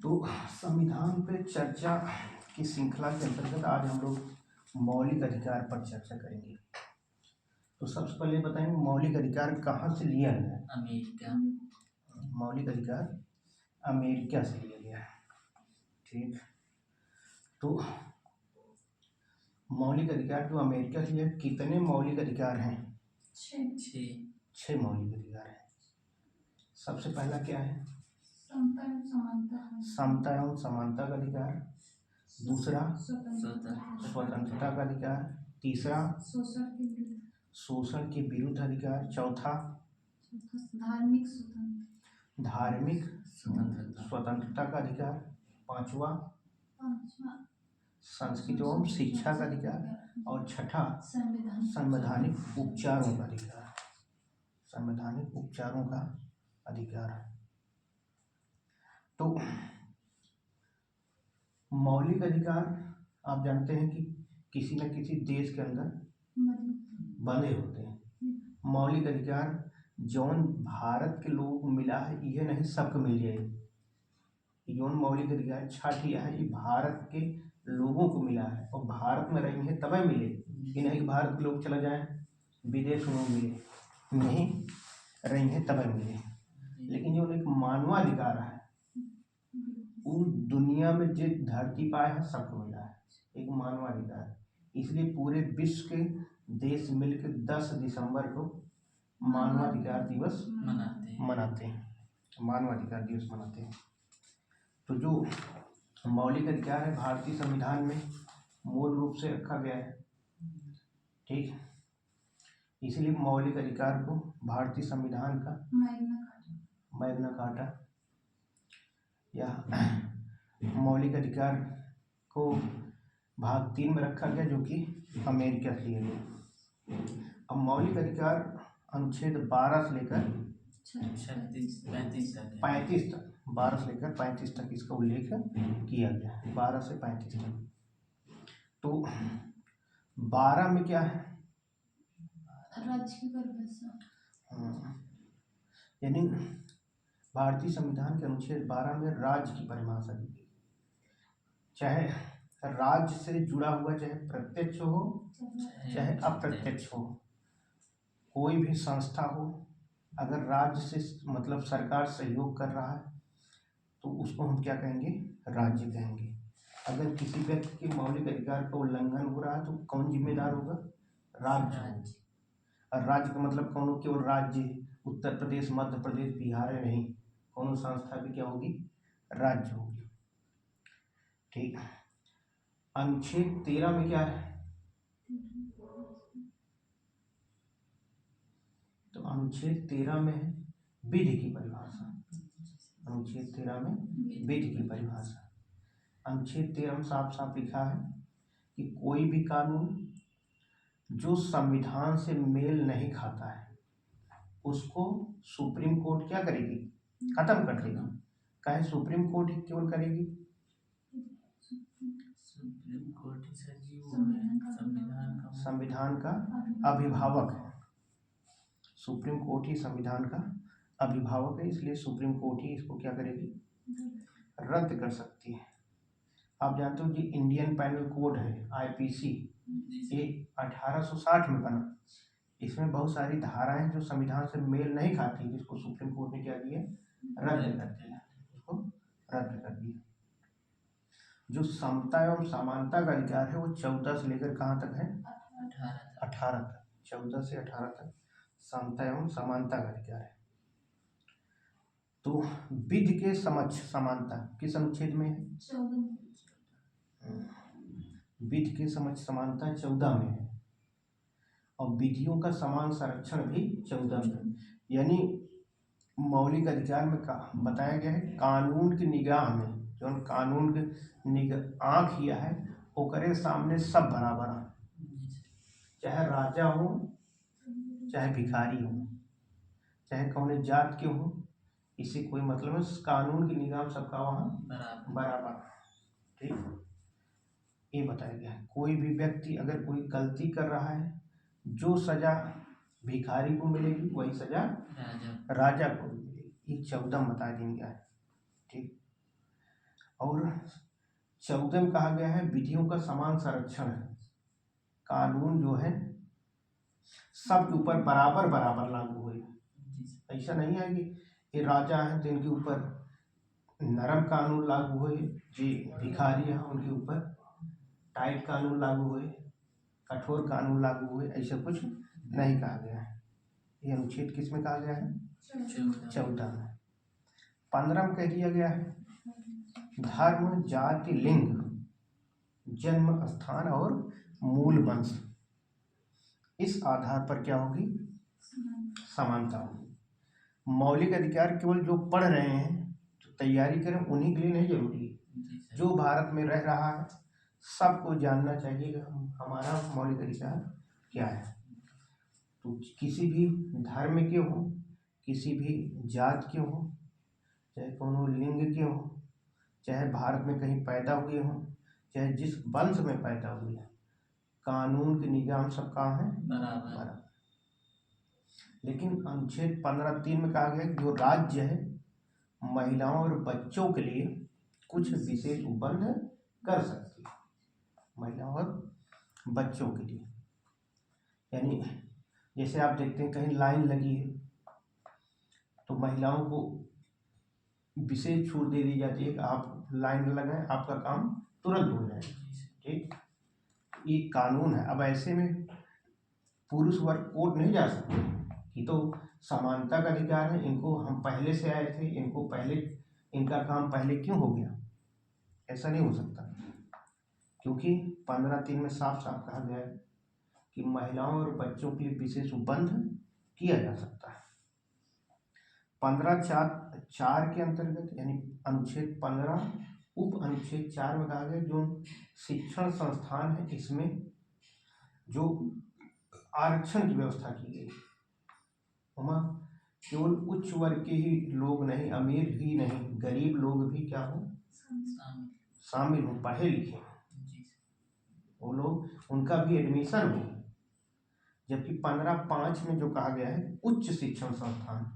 तो संविधान पे चर्चा की श्रृंखला के अंतर्गत आज हम लोग मौलिक अधिकार पर चर्चा करेंगे। तो सबसे पहले बताएंगे मौलिक अधिकार कहाँ से लिया गया है। अमेरिका। मौलिक अधिकार अमेरिका से लिया गया है। ठीक, तो मौलिक अधिकार जो अमेरिका से लिया, कितने मौलिक अधिकार हैं? 6 मौलिक अधिकार हैं। सबसे पहला क्या है? समता एवं समानता का अधिकार। दूसरा स्वतंत्रता का अधिकार। तीसरा शोषण के विरुद्ध अधिकार। चौथा धार्मिक स्वतंत्रता का अधिकार। पांचवा संस्कृति एवं शिक्षा का अधिकार। और छठा संवैधानिक उपचारों का अधिकार। संवैधानिक उपचारों का अधिकार। तो मौलिक अधिकार आप जानते हैं कि किसी न किसी देश के अंदर बंधे होते हैं। मौलिक अधिकार जौन भारत के लोगों को मिला है ये नहीं सबको मिल जाएगी। जौन मौलिक अधिकार छाटिया है ये भारत के लोगों को मिला है और भारत में रहेंगे तभी मिले। ये नहीं कि भारत के लोग चला जाए विदेश में मिले, नहीं रहेंगे तभी मिले। लेकिन जो एक मानवाधिकार है वो दुनिया में जो धरती पाए है सबको मिला है, एक मानवाधिकार। इसलिए पूरे विश्व के देश मिलकर 10 दिसंबर को मानवाधिकार दिवस मनाते हैं। मानवाधिकार दिवस मनाते हैं। तो जो मौलिक अधिकार है भारतीय संविधान में मूल रूप से रखा गया है। ठीक, इसलिए मौलिक अधिकार को भारतीय संविधान का मैग्ना कार्टा या मौलिक अधिकार को भाग 3 में रखा गया जो कि अमेरिका से लिया गया। अब मौलिक अधिकार अनुच्छेद 12 से लेकर 35 तक 12 से लेकर 35 तक इसका उल्लेख किया गया है। 12 से 35 तक। तो 12 में क्या है? राज्य की परिभाषा। यानी भारतीय संविधान के अनुच्छेद 12 में राज्य की परिभाषा दी गई। चाहे राज्य से जुड़ा हुआ चाहे प्रत्यक्ष हो चाहे अप्रत्यक्ष हो, कोई भी संस्था हो, अगर राज्य से मतलब सरकार सहयोग कर रहा है तो उसको हम क्या कहेंगे? राज्य कहेंगे। अगर किसी व्यक्ति के मौलिक अधिकार का उल्लंघन हो रहा है तो कौन जिम्मेदार होगा? राज्य होगा। और राज्य का मतलब कौन हो? केवल राज्य उत्तर प्रदेश, मध्य प्रदेश, बिहार नहीं, कौन संस्था भी क्या होगी? राज्य होगी। ठीक, अनुच्छेद 13 में क्या है? तो अनुच्छेद 13 में है विधि की परिभाषा। अनुच्छेद 13 में विधि की परिभाषा। अनुच्छेद 13 में साफ साफ लिखा है कि कोई भी कानून जो संविधान से मेल नहीं खाता है उसको सुप्रीम कोर्ट क्या करेगी? खत्म कर देगी। कहे सुप्रीम कोर्ट ही केवल करेगी? सुप्रीम कोर्ट संविधान का अभिभावक है। सुप्रीम कोर्ट ही संविधान का अभिभावक है, इसलिए सुप्रीम कोर्ट ही इसको क्या करेगी? रद्द कर सकती है। आप जानते हो कि इंडियन पैनल कोड है आईपीसी, ये 1860 में बना। इसमें बहुत सारी धाराएं जो संविधान से मेल नहीं खाती, जिसको सुप्रीम कोर्ट ने क्या किया? रद्द कर दिया। उसको रद्द कर दिया। जो समता एवं समानता का अधिकार है वो 14 से लेकर कहाँ तक है? 18 तक। 14 से 18 तक समता एवं समानता का अधिकार है। तो विधि के समक्ष समानता किस अनुच्छेद में है? 14। विधि के समक्ष समानता 14 में है और विधियों का समान संरक्षण भी 14 में। यानी मौलिक अधिकार में बताया गया है कानून की निगाह में जो कानून की आँख किया है ओकरे सामने सब बराबर है। चाहे राजा हो चाहे भिखारी हो चाहे कौन जात के हो, इसे कोई मतलब है। कानून की निगाह सबका वहाँ बराबर। ठीक, ये बताया गया है। कोई भी व्यक्ति अगर कोई गलती कर रहा है जो सजा भिखारी को मिलेगी वही सजा राजा को मिलेगी। ये 14 बता देंगे। ठीक, और 14 में कहा गया है विधियों का समान संरक्षण है, कानून जो है सबके ऊपर बराबर बराबर लागू हुए। ऐसा नहीं है कि ये राजा हैं तो इनके ऊपर नरम कानून लागू हुए, जी भिखारी हैं उनके ऊपर टाइट कानून लागू हुए, कठोर कानून लागू हुए, ऐसा कुछ नहीं कहा गया है। ये अनुच्छेद किस में कहा गया है? 14 में। 15 में कह दिया गया है धर्म, जाति, लिंग, जन्म स्थान और मूल वंश, इस आधार पर क्या होगी? समानता होगी। मौलिक अधिकार केवल जो पढ़ रहे हैं, जो तैयारी करें, उन्हीं के लिए नहीं जरूरी है। जो भारत में रह रहा है सबको जानना चाहिए कि हमारा मौलिक अधिकार क्या है। तो किसी भी धर्म के हो, किसी भी जात के हो, चाहे कोनो लिंग के हो, चाहे भारत में कहीं पैदा हुए हों, चाहे जिस वंश में पैदा हुए हैं, कानून के निजाम सब कहाँ है? बराबर। लेकिन अनुच्छेद 15(3) में कहा गया कि जो राज्य है महिलाओं और बच्चों के लिए कुछ विशेष उपबंध कर सकती है, महिलाओं और बच्चों के लिए। यानी जैसे आप देखते हैं कहीं लाइन लगी है तो महिलाओं को विशेष छूट दे दी जाती है कि आप लाइन लगाएं, आपका काम तुरंत हो जाए। ठीक, ये कानून है। अब ऐसे में पुरुष वर्ग कोर्ट नहीं जा सकते, ये तो समानता का अधिकार है, इनको हम पहले से आए थे, इनको पहले, इनका काम पहले क्यों हो गया? ऐसा नहीं हो सकता, क्योंकि 15(3) में साफ साफ कहा गया है कि महिलाओं और बच्चों के लिए विशेष उपबंध किया जा सकता है। 15(4) के अंतर्गत यानी अनुच्छेद 15 उप अनुच्छेद 4 में कहा गया जो शिक्षण संस्थान है इसमें जो आरक्षण की व्यवस्था की गई, वहाँ केवल उच्च वर्ग के ही लोग नहीं, अमीर ही नहीं, गरीब लोग भी क्या हो? शामिल हो, पढ़े लिखे, वो लोग, उनका भी एडमिशन हो। जबकि 15(5) में जो कहा गया है उच्च शिक्षण संस्थान,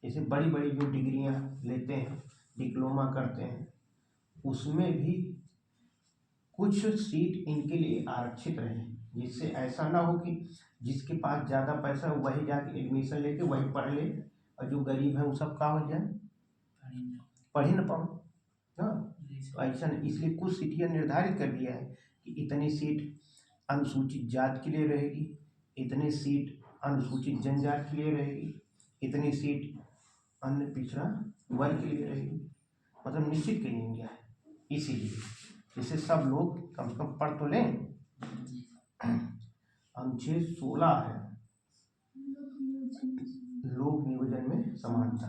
जैसे बड़ी बड़ी जो डिग्रियां लेते हैं, डिप्लोमा करते हैं, उसमें भी कुछ सीट इनके लिए आरक्षित रहे, जिससे ऐसा ना हो कि जिसके पास ज़्यादा पैसा है वही जाके एडमिशन लेके वही पढ़ ले और जो गरीब है वो सब का हो जाए, पढ़ ही न पाओ ना। तो ऐसा नहीं, इसलिए कुछ सीटें निर्धारित कर दिया है कि इतनी सीट अनुसूचित जात के लिए रहेगी, इतनी सीट अनुसूचित जनजाति के लिए रहेगी, इतनी सीट अन्य पिछड़ा वर्ग के लिए रहेगी, मतलब निश्चित कहीं गया है। इसीलिए जिससे सब लोग कम से कम पढ़ तो लें। अनुच्छेद 16 है लोक नियोजन में समानता।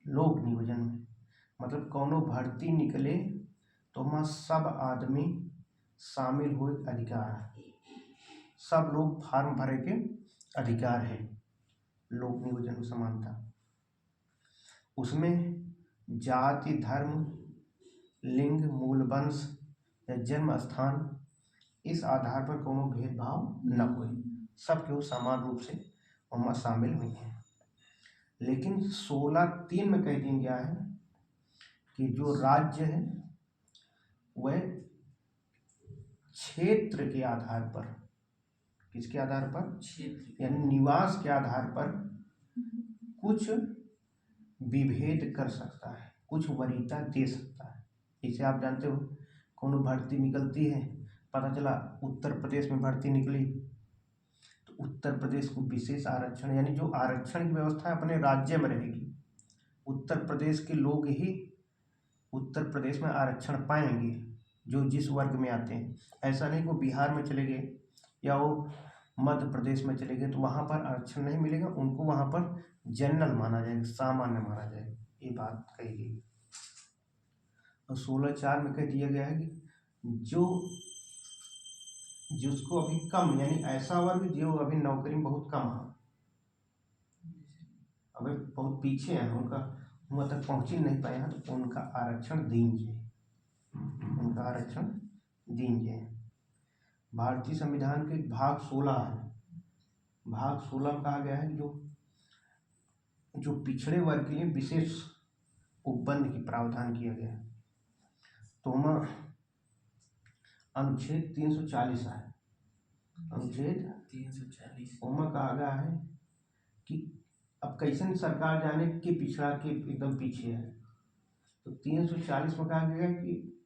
लोक नियोजन में मतलब कौनो भर्ती निकले तो वहाँ सब आदमी शामिल हुए अधिकार है, सब लोग फार्म भरे के अधिकार है। लोक नियोजन में समानता, उसमें जाति, धर्म, लिंग, मूल वंश या जन्म स्थान, इस आधार पर कोनो भेदभाव न होए, सब केहू समान रूप से वहाँ शामिल हुई हैं। लेकिन 16(3) में कह दिया गया है कि जो राज्य है वह क्षेत्र के आधार पर, किसके आधार पर? क्षेत्र यानी निवास के आधार पर कुछ विभेद कर सकता है, कुछ वरीयता दे सकता है। जैसे आप जानते हो कोनो भर्ती निकलती है, पता चला उत्तर प्रदेश में भर्ती निकली तो उत्तर प्रदेश को विशेष आरक्षण, यानी जो आरक्षण की व्यवस्था है अपने राज्य में रहेगी, उत्तर प्रदेश के लोग ही उत्तर प्रदेश में आरक्षण पाएंगे जो जिस वर्ग में आते हैं। ऐसा नहीं को बिहार में चले गए या वो मध्य प्रदेश में चले गए तो वहाँ पर आरक्षण नहीं मिलेगा, उनको वहाँ पर जनरल माना जाएगा, सामान्य माना जाएगा, ये बात कही गई। और 16(4) में कह दिया गया है कि जिसको अभी कम, यानी ऐसा वर्ग जो अभी नौकरी में बहुत कम है, अभी बहुत पीछे हैं, उनका वहाँ तक पहुँच ही नहीं पाए हैं, तो उनका आरक्षण दीजिए, उनका आरक्षण दीजिए। भारतीय संविधान के भाग 16 है, भाग 16 में कहा गया है जो पिछड़े वर्ग के लिए विशेष उपबंध की प्रावधान किया गया है। तो हम अनुच्छेद 340 है, अनुच्छेद 340 ओमा कहा गया है कि अब कैसे सरकार जाने के पिछड़ा के एकदम पीछे है, तो 340 में कहा गया है कि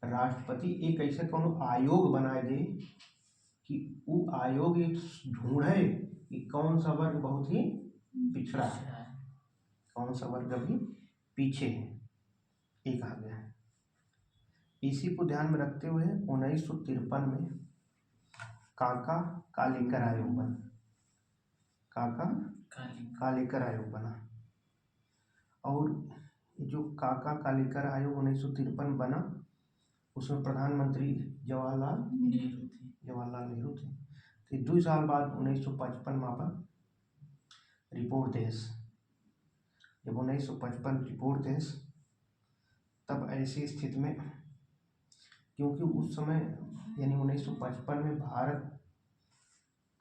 राष्ट्रपति एक ऐसा कोनो आयोग बनाए दे कि वो आयोग एक ढूंढे कि कौन सा वर्ग बहुत ही पिछड़ा है, कौन सा वर्ग अभी पीछे है, ये कहा गया है। इसी को ध्यान में रखते हुए 1953 में काका कालेकर आयोग बना, काका कालेकर आयोग बना। और जो काका कालेकर आयोग 1953 बना, उसमें प्रधानमंत्री जवाहरलाल नेहरू थे। तो 2 साल बाद 1955 में पर रिपोर्ट देश, जब 1955 रिपोर्ट देश, तब ऐसी स्थिति में, क्योंकि उस समय यानी 1955 में भारत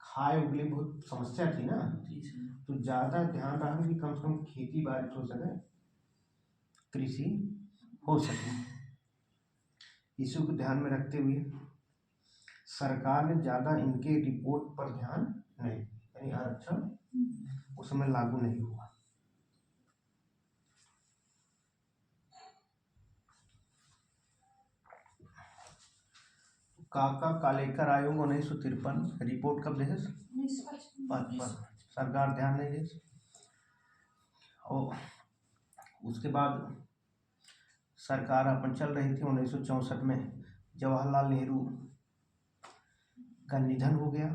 खाए उगले बहुत समस्या थी ना, तो ज़्यादा ध्यान रहा कि कम से कम खेती बाड़ी हो सके, कृषि हो सके। इसी को ध्यान में रखते हुए सरकार ने ज़्यादा इनके रिपोर्ट पर ध्यान नहीं, यानी आरक्षण उस समय लागू नहीं हुआ। काका कालेकर आयोग 1953 रिपोर्ट कब दे, 55, सरकार ध्यान नहीं दे। और उसके बाद सरकार अपन चल रही थी। 1964 में जवाहरलाल नेहरू का निधन हो गया,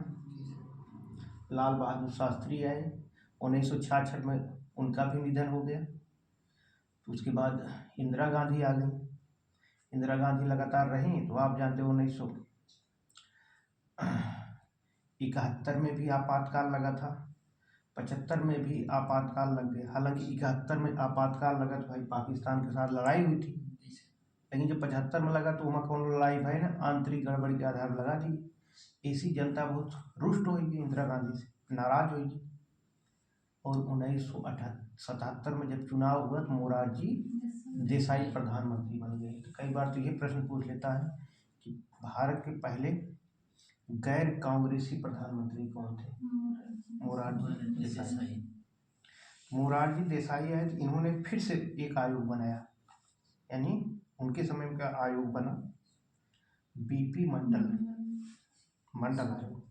लाल बहादुर शास्त्री आए, 1966 में उनका भी निधन हो गया। तो उसके बाद इंदिरा गांधी आ गई, इंदिरा गांधी लगातार रहीं, तो आप जानते हो 1971 में भी आपातकाल लगा था, 75 में भी आपातकाल लग गया। हालांकि 71 में आपातकाल लगा तो भाई पाकिस्तान के साथ लड़ाई हुई थी, लेकिन जब 75 में लगा तो वहाँ कौन लड़ाई भाई ना, आंतरिक गड़बड़ी के आधार लगा दी। ऐसी जनता बहुत रुष्ट होगी, इंदिरा गांधी से नाराज होगी। और 1977 में जब चुनाव हुआ तो मोरारजी देसाई प्रधानमंत्री बन गए। तो कई बार तो ये प्रश्न पूछ लेता है कि भारत के पहले गैर कांग्रेसी प्रधानमंत्री कौन थे? मोरारजी देसाई। मोरारजी देसाई है, तो इन्होंने फिर से एक आयोग बनाया, यानी उनके समय का आयोग बना बीपी मंडल आयोग,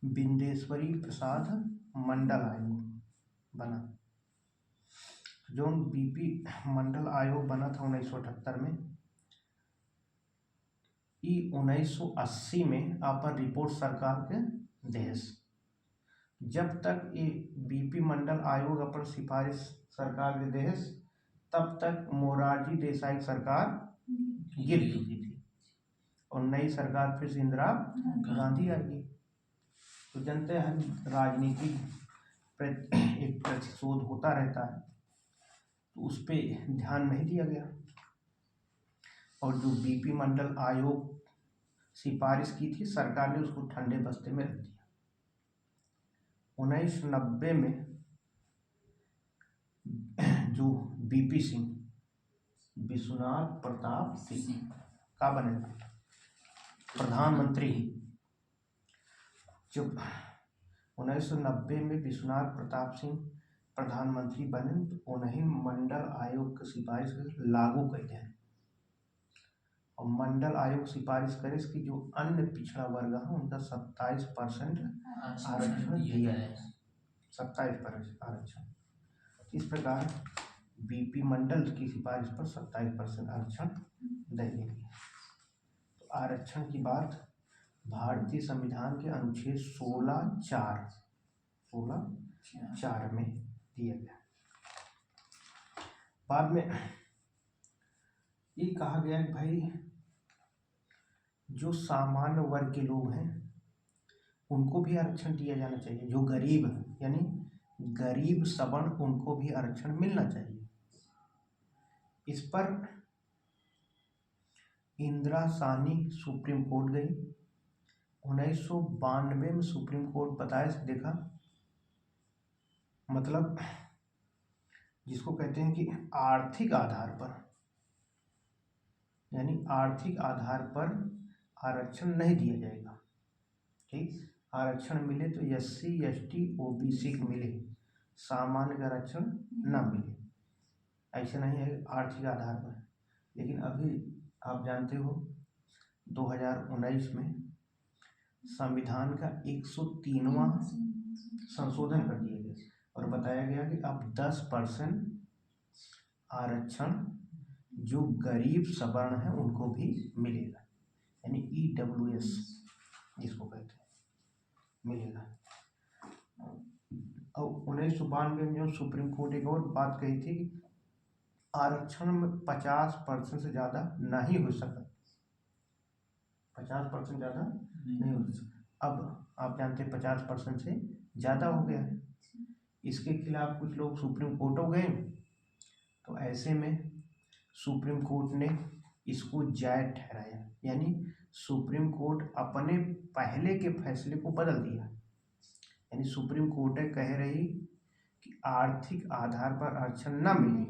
बिंदेश्वरी प्रसाद मंडल आयोग बना। जो बीपी मंडल आयोग बना था 1978 में, 1980 में अपन रिपोर्ट सरकार के देश। जब तक ये बीपी मंडल आयोग अपन सिफारिश सरकार के देश, तब तक मोरारजी देसाई सरकार गिर चुकी थी और नई सरकार फिर से इंदिरा गांधी आई। तो जनते हैं राजनीति एक प्रतिशोध होता रहता है, तो उस पर ध्यान नहीं दिया गया। और जो बीपी मंडल आयोग सिफारिश की थी, सरकार ने उसको ठंडे बस्ते में रख दिया। 1990 में जो बीपी सिंह, विश्वनाथ प्रताप सिंह का बने प्रधानमंत्री। जब 1990 में विश्वनाथ प्रताप सिंह प्रधानमंत्री बने, तो उन्हें मंडल आयोग की सिफारिश लागू कर दिया। और मंडल आयोग सिफारिश करे कि जो अन्य पिछड़ा वर्ग है उनका 27% आरक्षण दिया है, 27% आरक्षण। इस प्रकार बीपी मंडल की सिफारिश पर 27% आरक्षण देंगे। तो आरक्षण की बात भारतीय संविधान के अनुच्छेद 16(4) में दिया गया। बाद में ये कहा गया कि भाई जो सामान्य वर्ग के लोग हैं उनको भी आरक्षण दिया जाना चाहिए, जो गरीब यानी गरीब सवर्ण, उनको भी आरक्षण मिलना चाहिए। इस पर इंदिरा साहनी सुप्रीम कोर्ट गई। 1992 में सुप्रीम कोर्ट बताया, देखा मतलब जिसको कहते हैं कि आर्थिक आधार पर यानी आर्थिक आधार पर आरक्षण नहीं दिया जाएगा। ठीक, आरक्षण मिले तो SC ST OBC को मिले, सामान्य का आरक्षण न मिले, ऐसा नहीं है आर्थिक आधार पर। लेकिन अभी आप जानते हो 2019 में संविधान का 103वां संशोधन कर दिया गया और बताया गया कि अब 10% आरक्षण जो गरीब सवर्ण है उनको भी मिलेगा, यानी EWS जिसको कहते हैं मिलेगा। और 1992 में जो सुप्रीम कोर्ट एक और बात कही थी कि आरक्षण में 50% से ज़्यादा नहीं हो सकता, 50% ज़्यादा नहीं हो सकता। अब आप जानते हैं 50% से ज़्यादा हो गया है। इसके खिलाफ कुछ लोग सुप्रीम कोर्ट हो गए, तो ऐसे में सुप्रीम कोर्ट ने इसको जायज़ ठहराया, यानी सुप्रीम कोर्ट अपने पहले के फैसले को बदल दिया। यानी सुप्रीम कोर्ट कह रही कि आर्थिक आधार पर आरक्षण न मिले,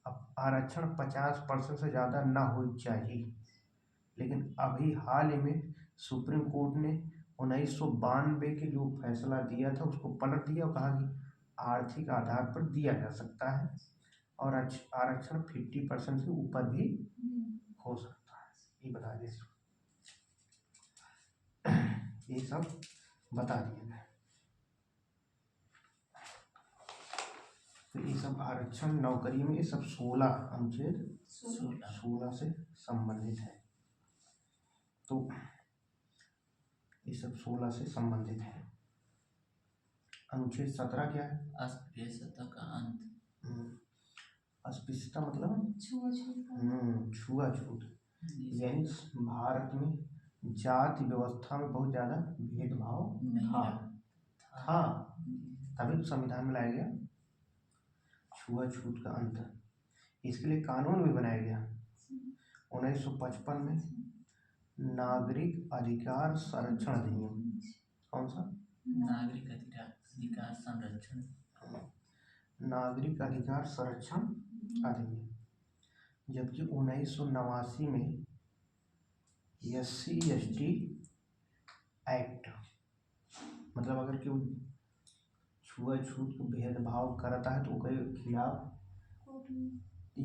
अब आरक्षण 50% से ज़्यादा ना हो चाहिए। लेकिन अभी हाल ही में सुप्रीम कोर्ट ने 1992 के जो फैसला दिया था उसको पलट दिया और कहा कि आर्थिक आधार पर दिया जा सकता है और आरक्षण 50% से ऊपर भी हो सकता है। ये बता दें, ये सब बता दिया गया। तो ये सब आरक्षण नौकरी में ये सब 16 अनुच्छेद 16 से संबंधित है। तो ये सब 16 से संबंधित है। अनुच्छेद 17 क्या है? अस्पृश्यता का अंत। अस्पृश्यता मतलब छुआछूत, यानी भारत में जाति व्यवस्था में बहुत ज़्यादा भेदभाव था, तभी तो संविधान में लाया गया छुआछूत का अंत। इसके लिए कानून भी बनाया गया 1955 में, नागरिक अधिकार संरक्षण अधिनियम। कौन सा? नागरिक अधिकार संरक्षण, नागरिक अधिकार संरक्षण अधिनियम। जबकि 1989 में SC ST एक्ट, मतलब अगर कोई छुआछूत को भेदभाव करता है तो उसके खिलाफ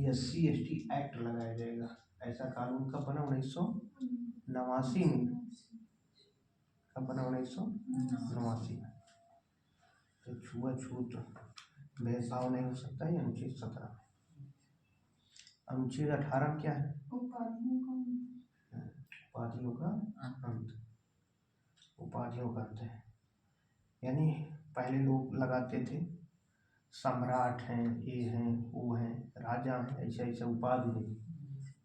SC ST एक्ट लगाया जाएगा। ऐसा कानून कब बना? 1989 में। कब बना? 1989 में। तो छुआछूत भेदभाव नहीं हो सकता है। अनुच्छेद 17। अनुच्छेद 18 क्या है? उपाधियों का अंत। उपाधियों का अंत है, यानी पहले लोग लगाते थे सम्राट हैं, ये हैं, वो हैं, राजा हैं, ऐसे ऐसे उपाधि नहीं,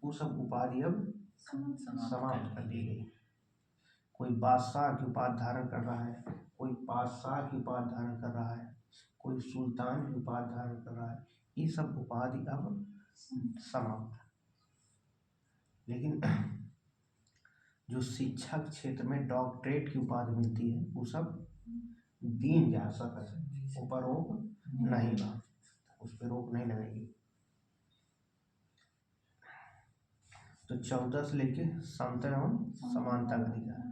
वो सब उपाधि अब समाप्त कर दी गई। कोई बादशाह की उपाधि धारण कर रहा है, कोई बादशाह की उपाधि धारण कर रहा है, कोई सुल्तान की उपाधि धारण कर रहा है, ये सब उपाधि अब समाप्त। लेकिन जो शिक्षा क्षेत्र में डॉक्टरेट की उपाधि मिलती है वो सब दीन जा सकता है, ऊपर रोक नहीं लगा, उस पर रोक नहीं लगेगी। तो 14 से लेके समता एवं समानता का अधिकार,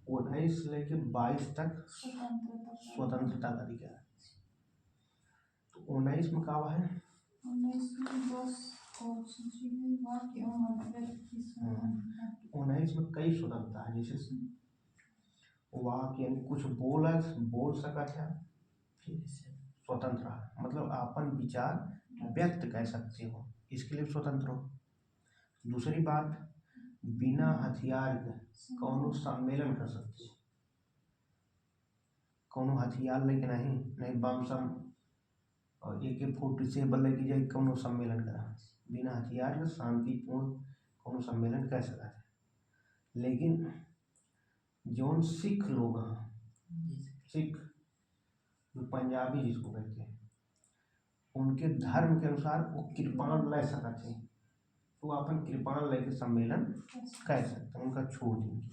19 से लेके 22 तक स्वतंत्रता का अधिकार। तो 19 में कहा है 19 में कई स्वतंत्रता है, जैसे वाक्य यानी कुछ बोल सकता है, स्वतंत्र है, मतलब अपन विचार व्यक्त कर सकते हो, इसके लिए स्वतंत्र हो। दूसरी बात, बिना हथियार के कौनो सम्मेलन कर सकते हो, कौनो हथियार लेके नहीं बम सम और AK-47 लेके जाए कौनो सम्मेलन करा, बिना हथियार के शांतिपूर्ण कौनो सम्मेलन कर सकता है। लेकिन जौन सिख लोग हैं, सिख जो पंजाबी जिसको कहते हैं, उनके धर्म के अनुसार वो कृपाण ले सकते हैं, तो अपन कृपाण लेके सम्मेलन कर सकते हैं, उनका छोड़ देंगे।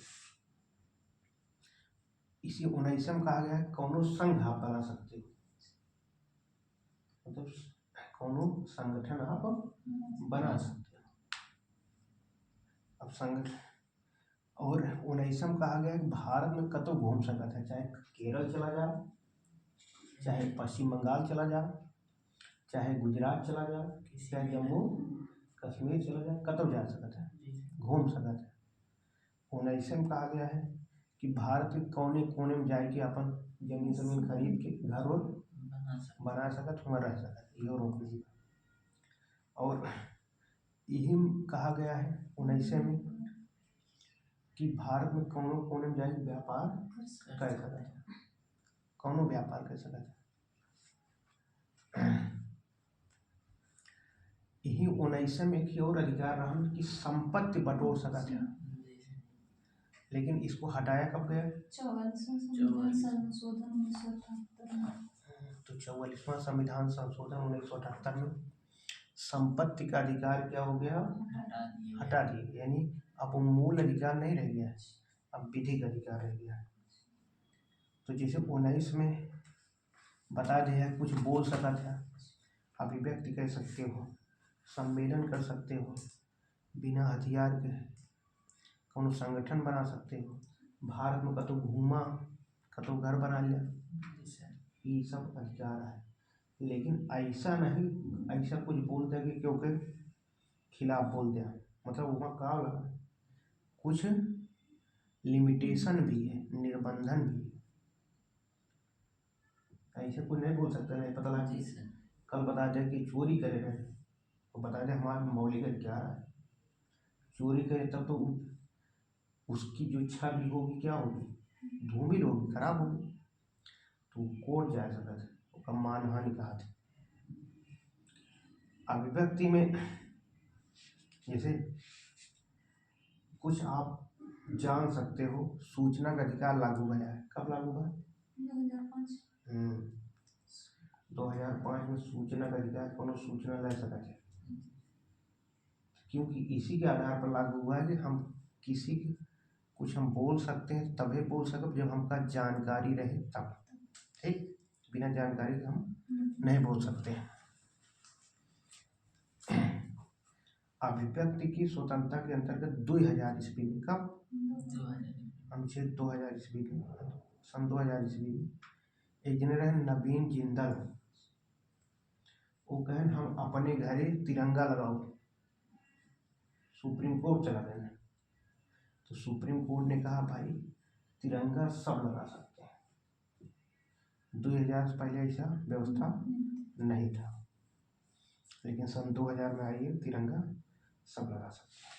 इसी 19 में कहा गया है कौनो संघ आप बना सकते हो, मतलब कौनो संगठन आप बना सकते हो। अब संगठन और 19 कहा गया कि भारत में कतो घूम सकत है, चाहे केरल चला जा, चाहे पश्चिम बंगाल चला जा, चाहे गुजरात चला जा, चाहे जम्मू कश्मीर चला जा, कतो जा सकत है, घूम सकत है। 19 कहा गया है कि भारत के कोने कोने में जाए के अपन जमीन खरीद के घर और बना सकत, वहाँ रह सकत, ये रोक नहीं। और यही कहा गया है 19 में कि भारत में कौनो कोने में जाके व्यापार कर सकत है, कौनो व्यापार कर सकत है। यही 19 में एक और अधिकार रहल कि संपत्ति बटोर सकत है, लेकिन इसको हटाया कब गया? 44वां संशोधन 1978 में। तो 44वां संविधान संशोधन 1978 में संपत्ति का अधिकार क्या हो गया? हटा दिया। यानी अब वो मूल अधिकार नहीं रह गया, अब विधिक अधिकार रह गया। तो जैसे 19 में बता दिया कुछ बोल सकत है, अभिव्यक्ति कर सकते हो, सम्मेलन कर सकते हो, बिना हथियार के कौनो संगठन बना सकते हो, भारत में कतो घूमा, कतो घर बना लिया, ये सब अधिकार है। लेकिन ऐसा नहीं, ऐसा कुछ बोल दे कि क्योंकि खिलाफ बोल दिया, मतलब वहाँ का लगा कुछ लिमिटेशन भी है, निर्बंधन भी है। ऐसे कुछ नहीं बोल सकते, नहीं पता लगा कल बता दे कि चोरी करे रहे तो बता दे हमारा मौलिक अधिकार है, चोरी करे तब तो उसकी जो छवि होगी क्या होगी? धूमिल होगी, खराब होगी, तो कोर्ट जा सकता है, उसका मानहानि कहा था। अभिव्यक्ति में जैसे कुछ आप जान सकते हो, सूचना का अधिकार लागू हुआ है, कब लागू हुआ? 2005 में सूचना का अधिकार, कोनो सूचना ले सकते हैं, क्योंकि इसी के आधार पर लागू हुआ है कि हम किसी की कुछ हम बोल सकते हैं, तभी बोल सकते जब हमका जानकारी रहे तब, ठीक, बिना जानकारी के हम नहीं बोल सकते। अभिव्यक्ति की स्वतंत्रता के अंतर्गत 2000 ईस्वी में, कब? अनुच्छेद 2000 ईस्वी में, सन 2000 ईस्वी में एक जने रहे नवीन जिंदल, वो कहन हम अपने घरे तिरंगा लगाओ, सुप्रीम कोर्ट चला गया। तो सुप्रीम कोर्ट ने कहा भाई तिरंगा सब लगा सकते हैं, 2000 से पहले ऐसा व्यवस्था नहीं था, लेकिन सन 2000 में आई है, तिरंगा सब लगा सकते हैं।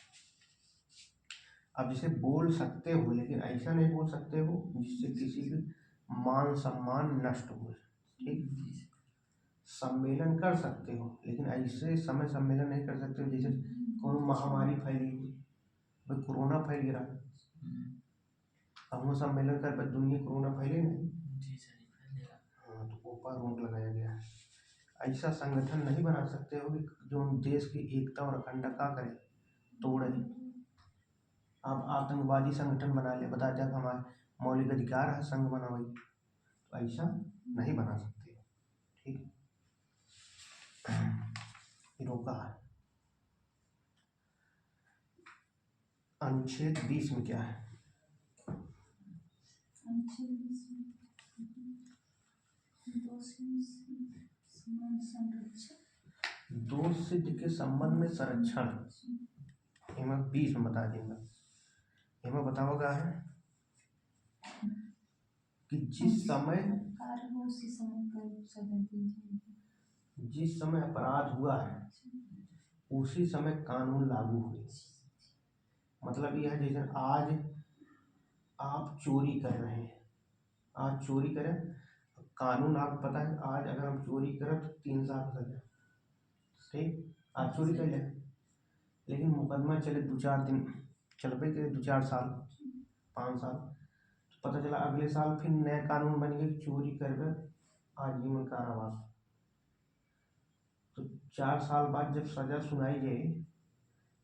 अब जिसे बोल सकते हो, लेकिन ऐसा नहीं बोल सकते हो जिससे किसी की मान सम्मान नष्ट हो, ठीक। सम्मेलन कर सकते हो, लेकिन ऐसे समय सम्मेलन नहीं कर सकते हो जैसे कोनो महामारी फैली हुई, भाई कोरोना फैल गया, अब वो सम्मेलन कर पर दुनिया कोरोना फैले नहीं, हाँ, तो ऊपर रोक लगाया गया है। ऐसा संगठन नहीं बना सकते हो कि जो देश की एकता और अखंडता करे, तोड़े। आप आतंकवादी संगठन बना ले, बता दिया कि हमारे मौलिक अधिकार है संघ बनाओ, तो ऐसा नहीं बना सकते, ठीक, रोका है। अनुच्छेद 20 में क्या है? दोष सिद्ध के संबंध में संरक्षण, इनमें 20 में बता देंगे। इनमें बताओगा है कि जिस समय अपराध हुआ है उसी समय कानून लागू हुए। मतलब यह है जैसे आज आप चोरी कर रहे हैं, आज चोरी करें, कानून आपको पता है आज अगर हम चोरी करें तो 3 साल सजा, ठीक, आज चोरी कर ले, लेकिन मुकदमा चले 2-4 दिन चलबे करे, 2-4 साल 5 साल, तो पता चला अगले साल फिर नया कानून बन गया, चोरी करके आजीवन कारावास। तो 4 साल बाद जब सजा सुनाई जाए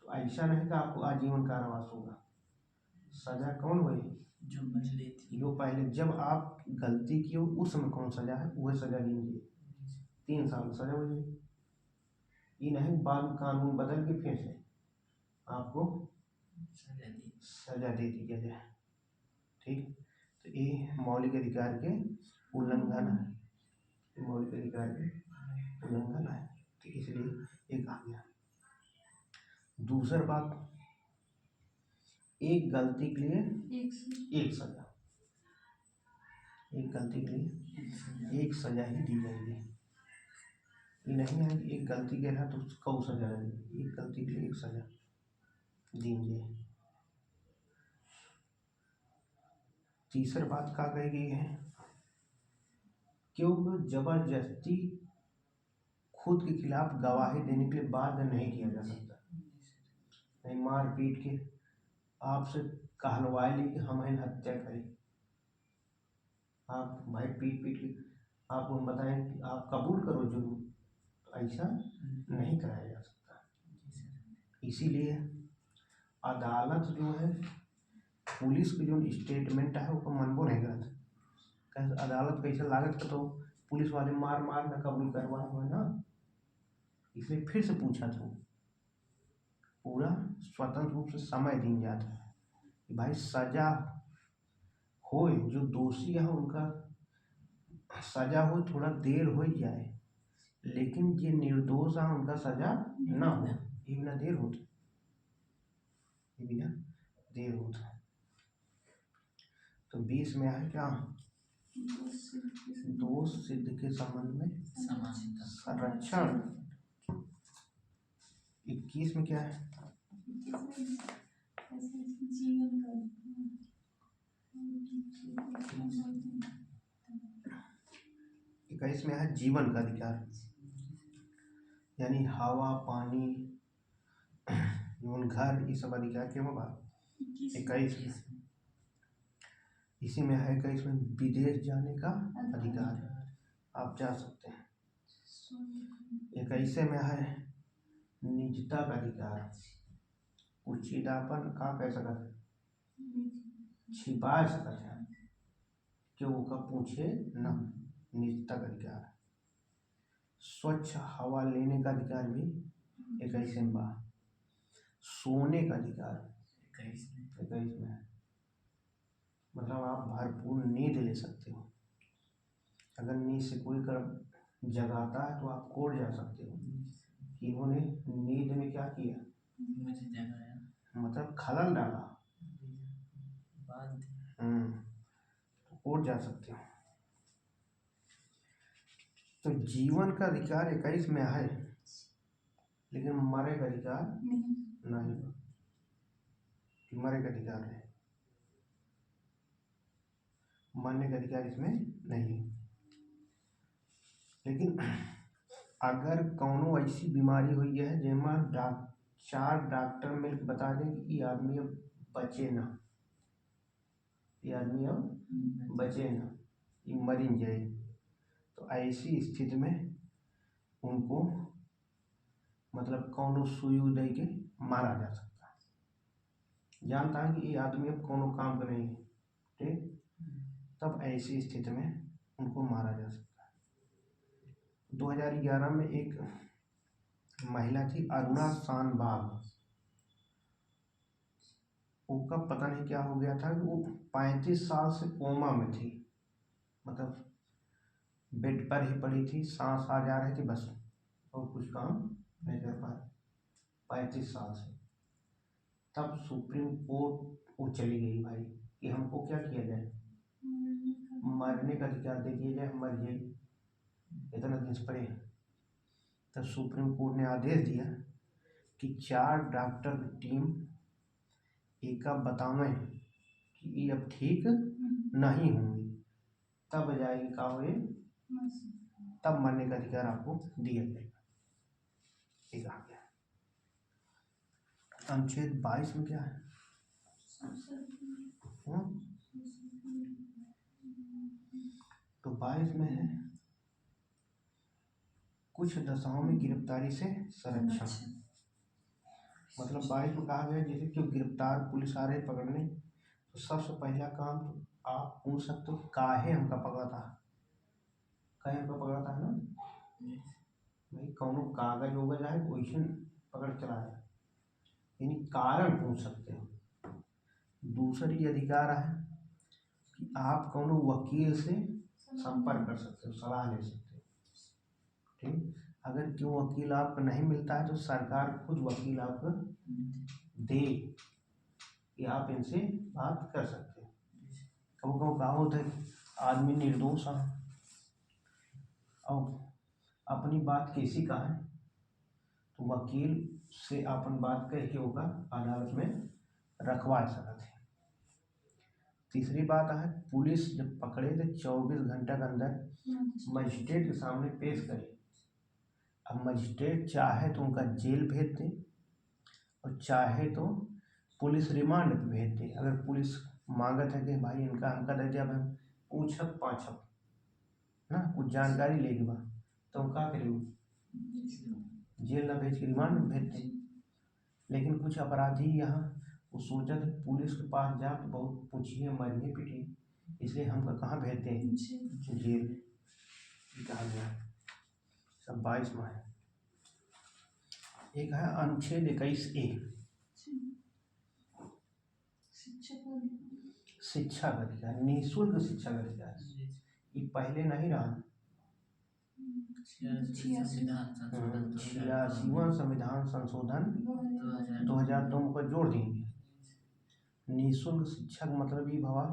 तो ऐसा नहीं कि आपको आजीवन कारावास होगा, सजा कौन हुई? जो पहले जब आप गलती की हो उस समय कौन सजा है वह सजा देंगे, 3 साल सजा हो जाएगी। ये नहीं बाद कानून बदल के फिर से आपको सजा दे दी जाए। ठीक, तो ये मौलिक अधिकार के उल्लंघन है, मौलिक अधिकार के उल्लंघन है, तो इसलिए एक आ गया। दूसरी बात, एक गलती के लिए एक सजा, एक गलती के लिए एक सजा ही दी जाएगी। ये नहीं है कि एक गलती के रहा तो उसको सजा देगी, एक गलती के लिए एक सजा देंगे। तीसरी बात क्या कही गई है, क्योंकि जबरदस्ती खुद के खिलाफ गवाही देने के लिए बाध्य नहीं किया जा सकता। नहीं मार पीट के आपसे कहलवा ली कि हमें हत्या करें, आप भाई पीट पीट के आप उन बताएं कि आप कबूल करो जुर्म, तो ऐसा नहीं कराया जा सकता। इसीलिए अदालत जो है पुलिस के जो स्टेटमेंट है वो मनबो नहीं करता। कैसे अदालत कैसे लागत का, तो पुलिस वाले मार मार न कबूल करवाए हुए ना, इसलिए फिर से पूछा था, पूरा स्वतंत्र रूप से समय दी जाता है कि भाई सजा हो, जो दोषी है उनका सजा हो, थोड़ा देर हो जाए, लेकिन ये निर्दोष है उनका सजा ना हो, ये बिना देर होता, ये बिना देर होता। तो 20 में है क्या, दोष सिद्ध के संबंध में संरक्षण। 21 में क्या है, जीवन का 21 में है जीवन का अधिकार, यानी हवा पानी जीवन घर ये सब अधिकार के होगा 21 में। इसी में है 21 में विदेश जाने का अधिकार, आप जा सकते हैं। 21 में है निजता का अधिकार, कुचिदापन का कह सकता है, छिपा सकता है कि वो का पूछे न, निजता का अधिकार। स्वच्छ हवा लेने का अधिकार भी 21 में बा। सोने का अधिकार 21 में है, मतलब आप भरपूर नींद ले सकते हो। अगर नींद से कोई कर जगाता है तो आप कोर्ट जा सकते हो कि इन्होंने नींद में क्या किया, मुझे जगाया, मतलब खलल डाला, तो कोर्ट जा सकते हो। तो जीवन का अधिकार 21 में है, लेकिन मरे का अधिकार नहीं, मरे का अधिकार है, मरने का अधिकार इसमें नहीं। लेकिन अगर कौनो ऐसी बीमारी हुई है जिसमें 4 डॉक्टर मिलकर बता दें कि ये आदमी अब बचे ना, ये आदमी अब बचे ना, ये मर जाए, तो ऐसी स्थिति में उनको मतलब कौनो सुई दे के मारा जा सकता है। जानता है कि ये आदमी अब कौनो काम का नहीं है, ठीक, तब ऐसी स्थिति में उनको मारा जा सकता है। 2011 में एक महिला थी अरुणा शानबाग, उसका पता नहीं क्या हो गया था कि वो 35 साल से कोमा में थी, मतलब बेड पर ही पड़ी थी, सांस आ जा रही थी बस, और कुछ काम नहीं कर पाए 35 साल से। तब सुप्रीम कोर्ट वो चली गई भाई कि हमको क्या किया जाए, मरने का अधिकार दे दिया जाए, मर जाए, इतना दिन से पड़े। तब सुप्रीम कोर्ट ने आदेश दिया कि 4 डॉक्टर की टीम एक बतावें कि ये अब ठीक नहीं होंगी, तब जाएगी का हुए, तब मरने का अधिकार आपको दिया जाएगा। ठीक आ गया। अनुच्छेद 22 में क्या है, तो 22 में है कुछ दशाओं में गिरफ्तारी से संरक्षण। मतलब 22 में कहा गया जैसे कि गिरफ्तार पुलिस आ रही पकड़ने, तो सबसे पहला काम तो आप पूछ सकते हो काहे हमका पकड़ा था, काहे हमका पकड़ा था ना भाई, कौनो कागज वोगज आए वैसे पकड़ चला है, यानी कारण पूछ सकते हो। दूसरी अधिकार है कि आप कौनो वकील से संपर्क कर सकते हो, सलाह ले सकते हो। ठीक, अगर क्यों वकील आपको नहीं मिलता है तो सरकार खुद वकील आपको दे कि आप इनसे बात कर सकते हो। कभी कभी कहा होता है कि आदमी निर्दोष है और अपनी बात कैसी का है, तो वकील से अपन बात कह के होगा अदालत में रखवा सकते हैं। तीसरी बात है पुलिस जब पकड़े तो 24 घंटे के अंदर मजिस्ट्रेट के सामने पेश करे। अब मजिस्ट्रेट चाहे तो उनका जेल भेज दे और चाहे तो पुलिस रिमांड पे भेज दे। अगर पुलिस मांगत है कि भाई इनका हमका दे दिया, पूछक पाछक ना कुछ जानकारी लेके बा, तो हम का करें, जेल ना भेज के रिमांड में भेज दे। लेकिन कुछ अपराधी यहाँ वो सोचा कि पुलिस के पास जा तो बहुत पूछिए मरिए पीटिए, इसलिए हमका कहाँ भेजते हैं, जेल। कहा गया सब 22 में है। एक है अनुच्छेद 21A शिक्षा का अधिकार, निःशुल्क शिक्षा का अधिकार। ये पहले नहीं रहा, 86वां संविधान संशोधन 2002 को जोड़ देंगे। निःशुल्क शिक्षा का मतलब ये भवा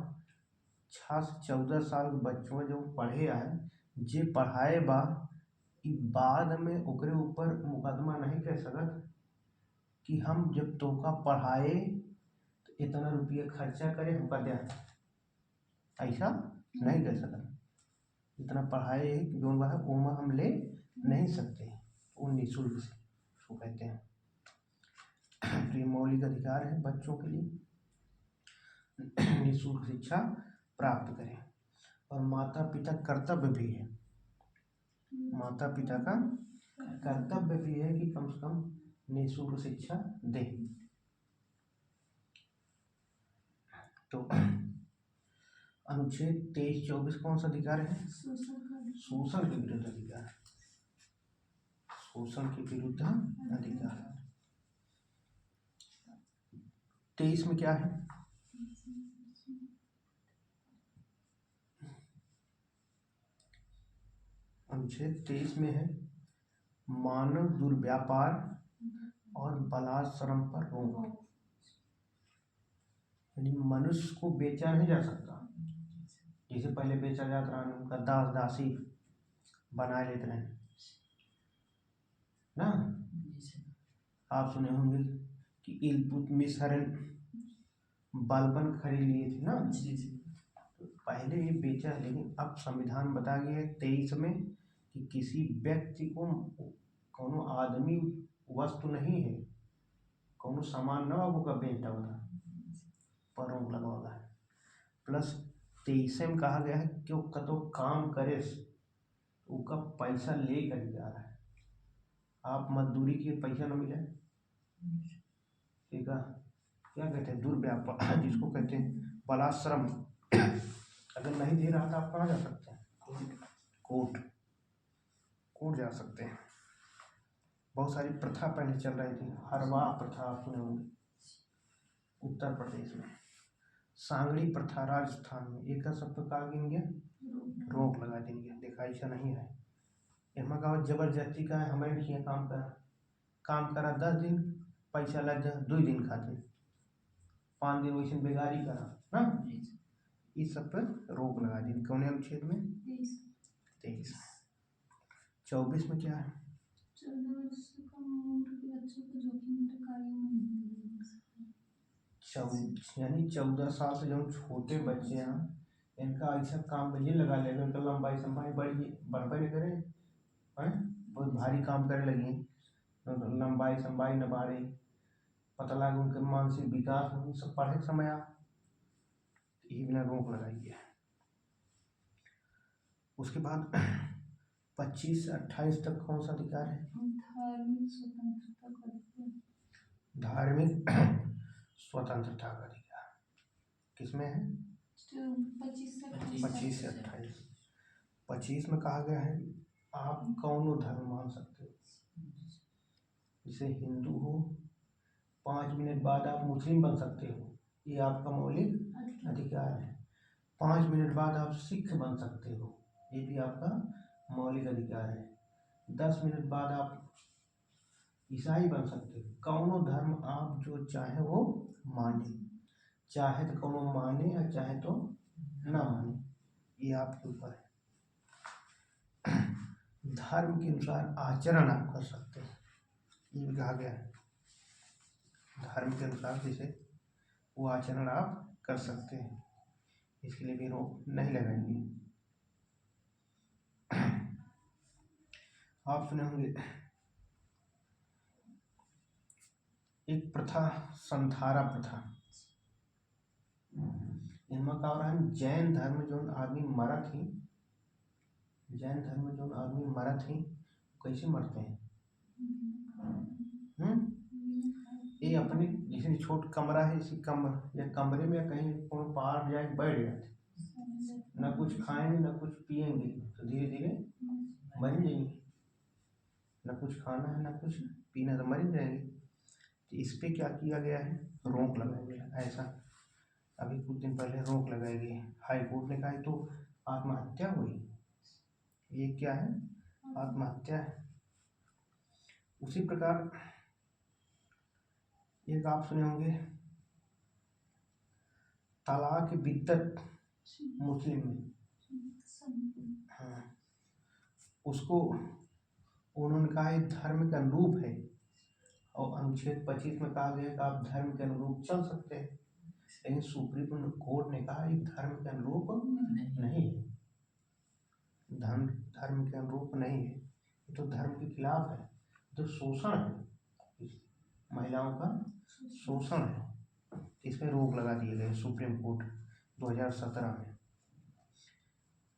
6 से 14 साल के बच्चों जो पढ़े आए जे पढ़ाए बा ई बाद में ओकरे ऊपर मुकदमा नहीं कह सकत कि हम जब तोका पढ़ाए तो इतना रुपया खर्चा करे हमका दे, ऐसा नहीं कर सकत। इतना पढ़ाए जो है वो हम ले नहीं सकते, वो निःशुल्क से उसको कहते हैं। तो ये मौलिक अधिकार है बच्चों के लिए निःशुल्क शिक्षा प्राप्त करें। और माता पिता कर्तव्य भी है, माता पिता का कर्तव्य भी है कि कम से कम निःशुल्क शिक्षा दें। तो अनुच्छेद 23-24 कौन सा अधिकार है, शोषण के विरुद्ध अधिकार, शोषण के विरुद्ध अधिकार। 23 में क्या है, अनुच्छेद 23 में है मानव दुर्व्यापार और बलात्श्रम पर रोक। यानी मनुष्य को बेचा नहीं जा सकता, जैसे पहले बेचा जाता रहा, उनका दास दासी बना लेते रहे ना। आप सुने होंगे कि इल्तुतमिश बालबन खरीद लिए थे ना, तो पहले ये बेचा, लेकिन अब संविधान बता गया है 23 में कि किसी व्यक्ति को कोनो आदमी वस्तु नहीं है, कोनो सामान न वो का बेचता होता पर रोक लगवाना है। प्लस 23 में कहा गया है कि वो कतो काम करे उसका पैसा ले कर जा रहा है, आप मजदूरी के पैसा न मिले, ठीक है, क्या कहते हैं दुर्व्यापार जिसको कहते हैं बलात्श्रम। अगर नहीं दे रहा था आप कहाँ जा सकते हैं, कोर्ट जा सकते हैं। बहुत सारी प्रथा पहले चल रही थी, हरवाह प्रथा आप सुने होंगे उत्तर प्रदेश में, सांगड़ी प्रथा राजस्थान में, एक सब तो कहा गिन गया रोक लगा देंगे। देखा ऐसा नहीं है, एमा का जबरदस्ती का है, हमें नहीं काम करा 10 दिन पैसा लग जा 2 दिन खाते, 5 दिन वैसे बेगारी करा ना, इस सब पर रोक लगा देंगे। कौन अनुच्छेद में 23। 24 में क्या है, यानी 14 साल से जो छोटे बच्चे हैं इनका ऐसा काम में ये लगा लेगा, इनका लंबाई संबाई बढ़ करे हैं, बहुत भारी काम करे लगी, लंबाई संबाई न बढ़े, पता लगा उनके मानसिक विकास में सब पढ़े समय यही बिना रोक लगाई है। उसके बाद 25 से 28 तक कौन सा अधिकार है, धार्मिक स्वतंत्रता का अधिकार किसमें है, 25 से 28। 25 में कहा गया है आप कौन धर्म मान सकते हो, जैसे हिंदू हो, 5 मिनट बाद आप मुस्लिम बन सकते हो, ये आपका मौलिक अधिकार है। 5 मिनट बाद आप सिख बन सकते हो, ये भी आपका मौलिक अधिकार है। 10 मिनट बाद आप ईसाई बन सकते हो। कौनो धर्म आप जो चाहे वो माने, चाहे तो कौनो माने या चाहे तो ना माने, ये आपके ऊपर है। धर्म के अनुसार आचरण आप कर सकते हैं, ये भी कहा गया है। धर्म के अनुसार जैसे वो आचरण आप कर सकते हैं, इसके लिए भी रोक नहीं लगाएंगे। आप सुने होंगे एक प्रथा, संधारा प्रथा। इनमें का रहा है जैन धर्म में जो आदमी मरा थी, जैन धर्म में जो आदमी मरा थी कैसे मरते हैं? ये अपने जैसे छोट कमरा है, इसी कमर या कमरे में कहीं कौन पार जाए बैठ जाते, न कुछ खाएंगे न कुछ पिएंगे, तो धीरे धीरे मर जाएंगे। न कुछ खाना है न कुछ पीना, तो मर जाएंगे। तो इस पे क्या किया गया है? रोक लगाया गया। ऐसा अभी कुछ दिन पहले रोक लगाई गई। हाई कोर्ट ने कहा तो आत्महत्या हुई, ये क्या है? आत्महत्या है। उसी प्रकार एक आप सुने होंगे तलाक बिद्दत मुस्लिम में, हाँ, उसको उन्होंने कहा ये धर्म का अनुरूप है, और अनुच्छेद 25 में कहा गया कि आप धर्म के अनुरूप चल सकते हैं। लेकिन सुप्रीम कोर्ट ने कहा ये धर्म के अनुरूप नहीं है, धर्म के अनुरूप नहीं है, ये तो धर्म के खिलाफ है, तो शोषण है, महिलाओं का शोषण है। इसमें रोक लगा दिए गए सुप्रीम कोर्ट 2017 में।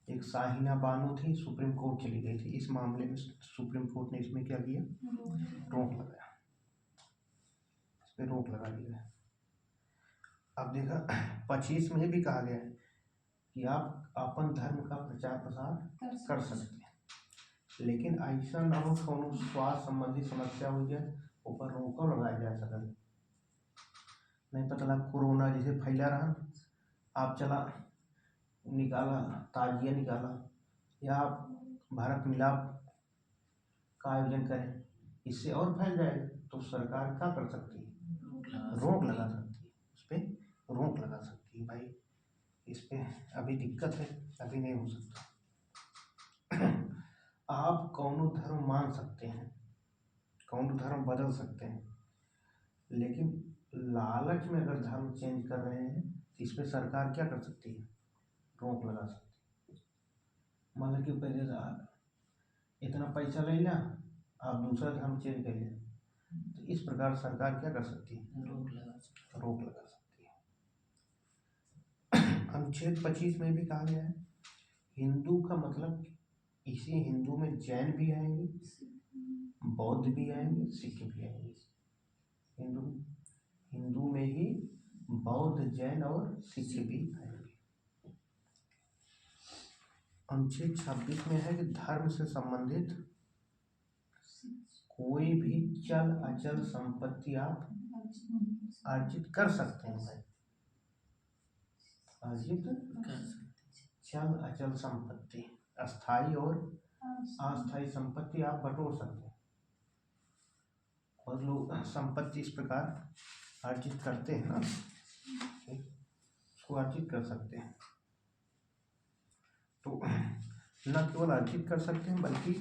एक शाहीना बानो थी, सुप्रीम कोर्ट चली गई थी इस मामले में। सुप्रीम कोर्ट ने इसमें क्या किया? रोक लगाया, इस पर रोक लगा दिया। अब देखा 25 में भी कहा गया है कि आप अपन धर्म का प्रचार प्रसार कर सकते हैं, लेकिन ऐसा ना हो कौन स्वास्थ्य संबंधी समस्या हो जाए, ऊपर रोक लगाया जा सके। नहीं पता लगा कोरोना जैसे फैला रहा, आप चला निकाला, ताजिया निकाला, या आप भारत मिलाप का आयोजन करें, इससे और फैल जाएगा, तो सरकार क्या कर सकती है? रोक लगा सकती है, उस पर रोक लगा सकती है। भाई इस पे अभी दिक्कत है, अभी नहीं हो सकता। आप कौनो धर्म मान सकते हैं, कौनो धर्म बदल सकते हैं, लेकिन लालच में अगर धर्म चेंज कर रहे हैं तो इस पर सरकार क्या कर सकती है? रोक लगा सकती है। मतलब कि पहले इतना पैसा ले लिया, आप दूसरा धर्म चेंज कर लिया, तो इस प्रकार सरकार क्या कर सकती है? रोक लगा सकती है। अनुच्छेद 25 में भी कहा गया है हिंदू का मतलब इसी हिंदू में जैन भी आएंगे, बौद्ध भी आएंगे, सिख भी आएंगे। हिंदू में ही बौद्ध, जैन और सिख भी आएंगे। अनुच्छेद 26 में है कि धर्म से संबंधित कोई भी चल अचल संपत्ति आप अर्जित कर सकते हैं। भाई अर्जित चल अचल संपत्ति, अस्थाई और अस्थाई संपत्ति आप बटोर सकते हैं। और लोग संपत्ति इस प्रकार अर्जित करते हैं ना, उसको अर्जित कर सकते हैं। तो न केवल अर्जित कर सकते हैं बल्कि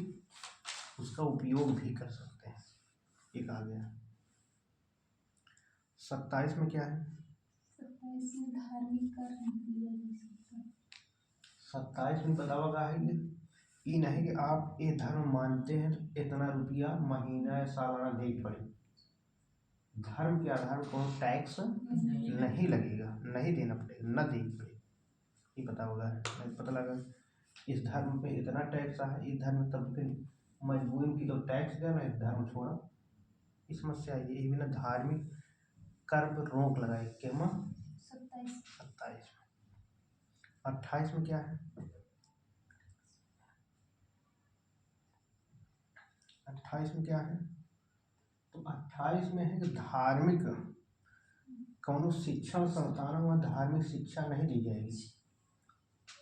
उसका उपयोग भी कर सकते हैं, ये कहा गया। 27 में क्या है? 27 में धार्मिक कार्य नहीं किया जा सकता। 27 में बतावा गया है कि ये नहीं कि आप ये धर्म मानते हैं तो इतना रुपया महीना या सालाना दे पड़े। धर्म के आधार पर टैक्स नहीं लगेगा, नहीं देना पड़ेगा, न देना पड़ेगा, ये पता होगा। नहीं पता लगा इस धर्म पे इतना टैक्स है, इस धर्म तब फिर मजबूरी की तो टैक्स देना, इस धर्म छोड़ा, इस समस्या ये भी ना। धार्मिक कर्म पर रोक लगाई क्या माँ? 27 में। 28 में क्या है? 28 में क्या है? तो 28 में है कि धार्मिक कौनो शिक्षण संस्थानों में धार्मिक शिक्षा नहीं दी जाएगी।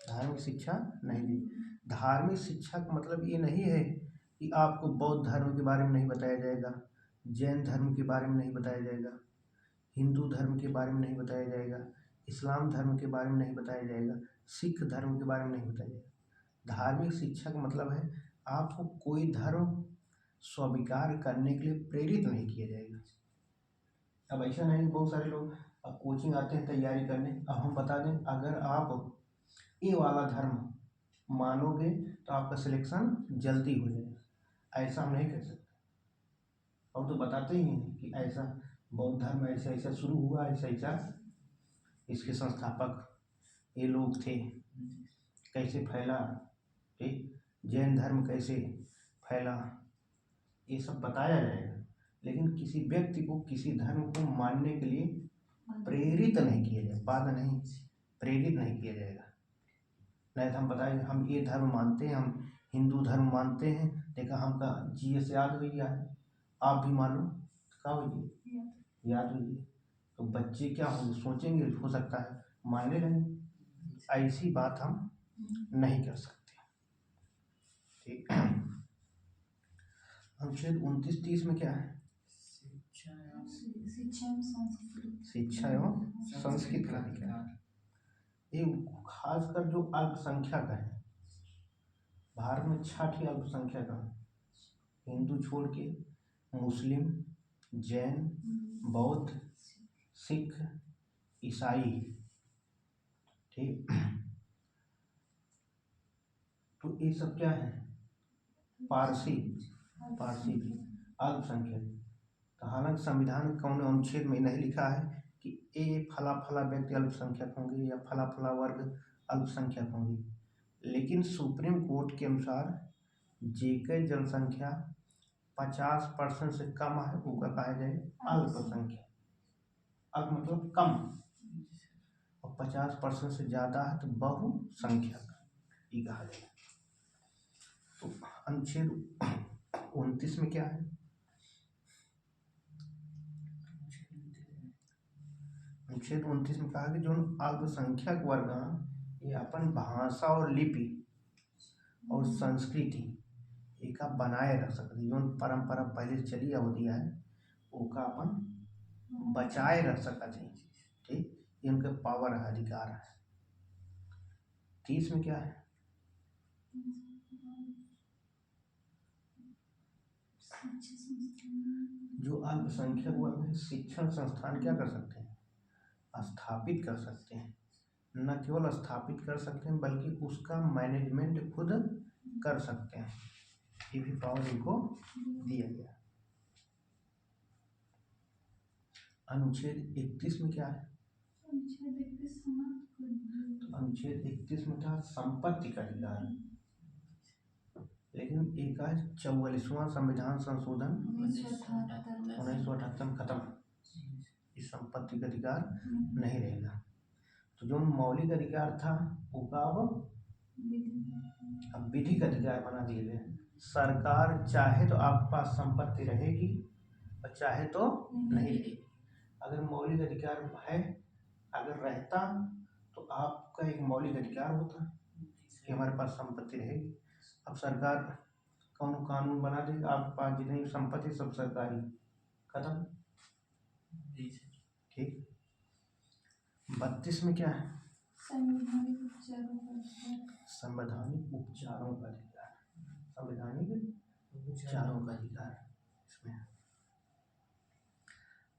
धार्मिक शिक्षा नहीं दी। धार्मिक शिक्षा का मतलब ये नहीं है कि आपको बौद्ध धर्म के बारे में नहीं बताया जाएगा, जैन धर्म के बारे में नहीं बताया जाएगा, हिंदू धर्म के बारे में नहीं बताया जाएगा, इस्लाम धर्म के बारे में नहीं बताया जाएगा, सिख धर्म के बारे में नहीं बताया जाएगा। धार्मिक शिक्षा का मतलब है आपको कोई धर्म स्वीकार करने के लिए प्रेरित नहीं किया जाएगा। अब ऐसा नहीं, बहुत सारे लोग अब कोचिंग आते हैं तैयारी करने, अब हम बता दें अगर आप ये वाला धर्म मानोगे तो आपका सिलेक्शन जल्दी हो जाएगा। ऐसा हम नहीं कर सकते। और तो बताते ही हैं कि ऐसा बौद्ध धर्म ऐसा ऐसा शुरू हुआ, ऐसा ऐसा इसके संस्थापक ये लोग थे, कैसे फैला, ठीक, जैन धर्म कैसे फैला, ये सब बताया जाएगा। लेकिन किसी व्यक्ति को किसी धर्म को मानने के लिए प्रेरित नहीं किया जाए, बाधा नहीं, प्रेरित नहीं किया जाएगा। नहीं तो हम बताएंगे हम ये धर्म मानते हैं, हम हिंदू धर्म मानते हैं, देखा हमका जीएस याद हो गया है, आप भी मानो, क्या होइए याद होइए, तो बच्चे क्या होंगे, सोचेंगे, हो सकता है मानने लगेंगे। ऐसी बात हम नहीं कर सकते, ठीक। अनुच्छेद 29-30 में क्या है? शिक्षा एवं संस्कृत का अधिकार। ये खासकर जो अल्पसंख्यक है, भारत में 6 अल्पसंख्यक है, हिंदू छोड़ के मुस्लिम, जैन, बौद्ध, सिख, ईसाई, ठीक। तो ये सब क्या है? पारसी भी अल्पसंख्यक। तो हालांकि संविधान कौन अनुच्छेद में नहीं लिखा है कि ये फला फला व्यक्ति अल्पसंख्यक होंगे या फला फला वर्ग अल्पसंख्यक होंगे, लेकिन सुप्रीम कोर्ट के अनुसार जेकर जनसंख्या 50% से कम है वो कहा जाए अल्पसंख्यक। अल्प मतलब कम, और 50% से ज़्यादा है तो बहुसंख्यक ये कहा जाए। तो अनुच्छेद 29 में क्या है? अनुच्छेद 29 में कहा कि जो अल्पसंख्यक वर्ग ये अपन भाषा और लिपि और संस्कृति एक बनाए रख सकते, जो परंपरा पहले चली आवती है उसका अपन बचाए रख सकते, ठीक। ये उनके पावर है, अधिकार है। 30 में क्या है? जो अल्पसंख्यक वर्ग है शिक्षण संस्थान क्या कर सकते हैं? स्थापित कर सकते हैं। न केवल स्थापित कर सकते हैं बल्कि उसका मैनेजमेंट खुद कर सकते हैं। ये भी पावर इनको दिया गया। अनुच्छेद 31 में क्या है? अनुच्छेद 31 में था संपत्ति का अधिकार, लेकिन एक आज 44वां संविधान संशोधन 1978 में खत्म, इस संपत्ति का अधिकार नहीं रहेगा। तो जो मौलिक अधिकार था वो का अब विधिक अधिकार बना दिए गए। सरकार चाहे तो आपके पास संपत्ति रहेगी और चाहे तो नहीं रहेगी। अगर मौलिक अधिकार है, अगर रहता तो आपका एक मौलिक अधिकार होता कि हमारे पास संपत्ति रहेगी। अब सरकार कौन कानून बना देगा, आपके पास जितनी संपत्ति सब सरकारी, खत्म, ठीक। 32 में क्या है? संवैधानिक उपचारों का अधिकार। संवैधानिक उपचारों का अधिकार इसमें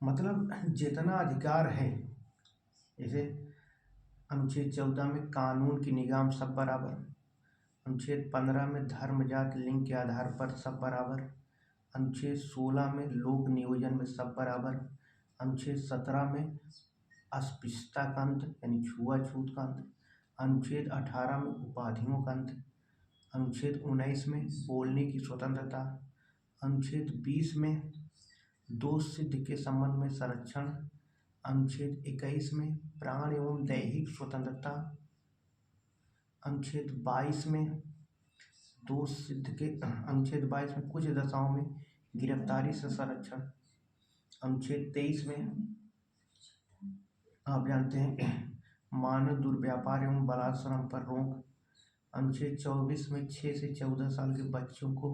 मतलब जितना अधिकार है, जैसे अनुच्छेद 14 में कानून की निगाह में सब बराबर, अनुच्छेद 15 में धर्म जाति लिंग के आधार पर सब बराबर, अनुच्छेद 16 में लोक नियोजन में सब बराबर, अनुच्छेद 17 में अस्पृश्यता का अंत यानी छुआछूत का अंत, अनुच्छेद 18 में उपाधियों का अंत, अनुच्छेद 19 में बोलने की स्वतंत्रता, अनुच्छेद 20 में दोष सिद्ध के संबंध में संरक्षण, अनुच्छेद 21 में प्राण एवं दैहिक स्वतंत्रता, अनुच्छेद 22 में दोष सिद्ध के अनुच्छेद 22 में कुछ दशाओं में गिरफ्तारी से संरक्षण, अनुच्छेद 23 में आप जानते हैं कि मानव दुर्व्यापार एवं बलात्श्रम पर रोक। अनुच्छेद 24 में 6 से 14 साल के बच्चों को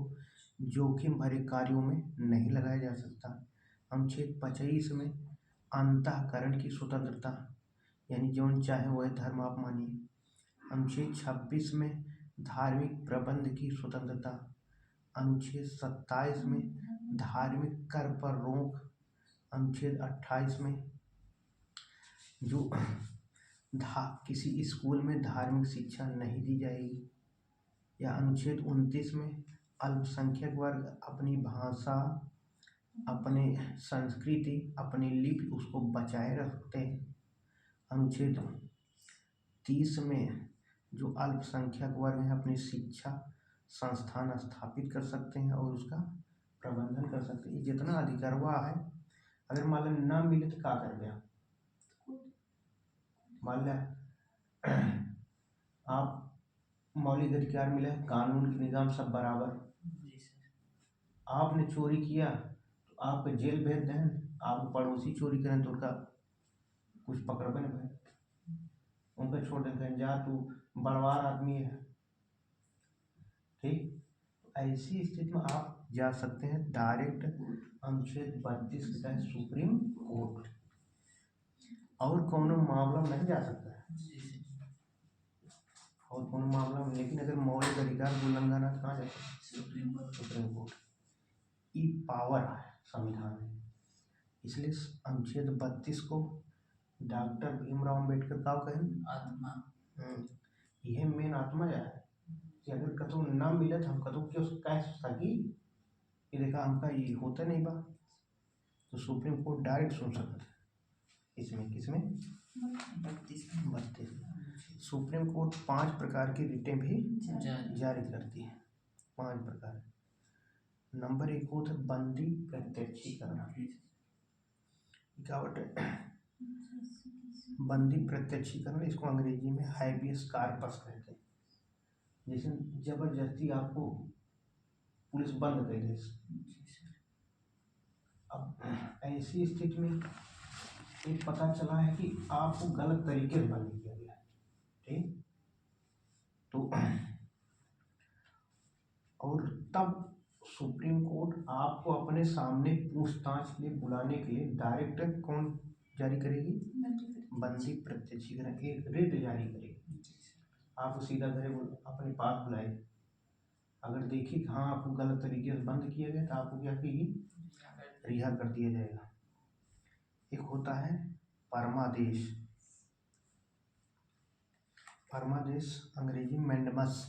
जोखिम भरे कार्यों में नहीं लगाया जा सकता। अनुच्छेद 25 में अंतःकरण की स्वतंत्रता, यानी जौन चाहे वह धर्म आप मानिए। अनुच्छेद 26 में धार्मिक प्रबंध की स्वतंत्रता। अनुच्छेद 27 में धार्मिक कर पर रोक। अनुच्छेद 28 में जो किसी स्कूल में धार्मिक शिक्षा नहीं दी जाएगी। या अनुच्छेद 29 में अल्पसंख्यक वर्ग अपनी भाषा, अपने संस्कृति, अपनी लिपि उसको बचाए रखते हैं। अनुच्छेद 30 में जो अल्पसंख्यक वर्ग हैं अपनी शिक्षा संस्थान स्थापित कर सकते हैं और उसका प्रबंधन कर सकते हैं। ये जितना अधिकारवा है, अगर मान लो ना मिले तो क्या कर गया, मान लिया आप मौलिक अधिकार मिले, कानून के निजाम सब बराबर, जी सर। आपने चोरी किया तो आपको जेल भेज दें, आप पड़ोसी चोरी करें तो उनका कुछ पकड़बे न भाई, उनका छोड़ दें, जा तू बड़वार आदमी है, ठीक। तो ऐसी स्थिति में आप जा सकते हैं डायरेक्ट अनुच्छेद 32 के तहत सुप्रीम कोर्ट, और कोनो मामला में नहीं जा सकता है, जी सर। और कोनो मामला में। लेकिन अगर मौलिक अधिकार उल्लंघन है तो कहाँ जाते हैं, सुप्रीम कोर्ट। Supreme Court. ई पावर है संविधान में, इसलिए अनुच्छेद 32 को डॉक्टर भीमराव अम्बेडकर का कहें आत्मा। यह मेन आत्मा है कि अगर कतौ न मिले तो हम कतौ क्यों कह सकी कि देखा हमका ये होता नहीं बा, तो सुप्रीम कोर्ट डायरेक्ट सुन सकता है इसमें। किसमें? 32 में। सुप्रीम कोर्ट 5 प्रकार की रिटें भी जारी करती है, 5 प्रकार। नंबर 1 होता है बंदी प्रत्यक्षीकरण। क्या बटे बंदी प्रत्यक्षीकरण, इसको अंग्रेजी में हाइबियस कार्पस कहते हैं। जैसे जबरदस्ती आपको पुलिस बंद कर दे। अब ऐसी स्थिति में एक पता चला है कि आपको गलत तरीके से बंद किया गया है, ठीक। तो और तब सुप्रीम कोर्ट आपको अपने सामने पूछताछ के लिए बुलाने के लिए डायरेक्ट कौन जारी करेगी? बंदी प्रत्यक्षीकरण, एक रिट जारी करेगी। आप सीधा घरे अपने पास बुलाए, अगर देखी कि हाँ आपको गलत तरीके से बंद किया गया तो आपको क्या करेगी? रिहा कर दिया जाएगा। एक होता है परमादेश। परमादेश अंग्रेजी मैंडमस।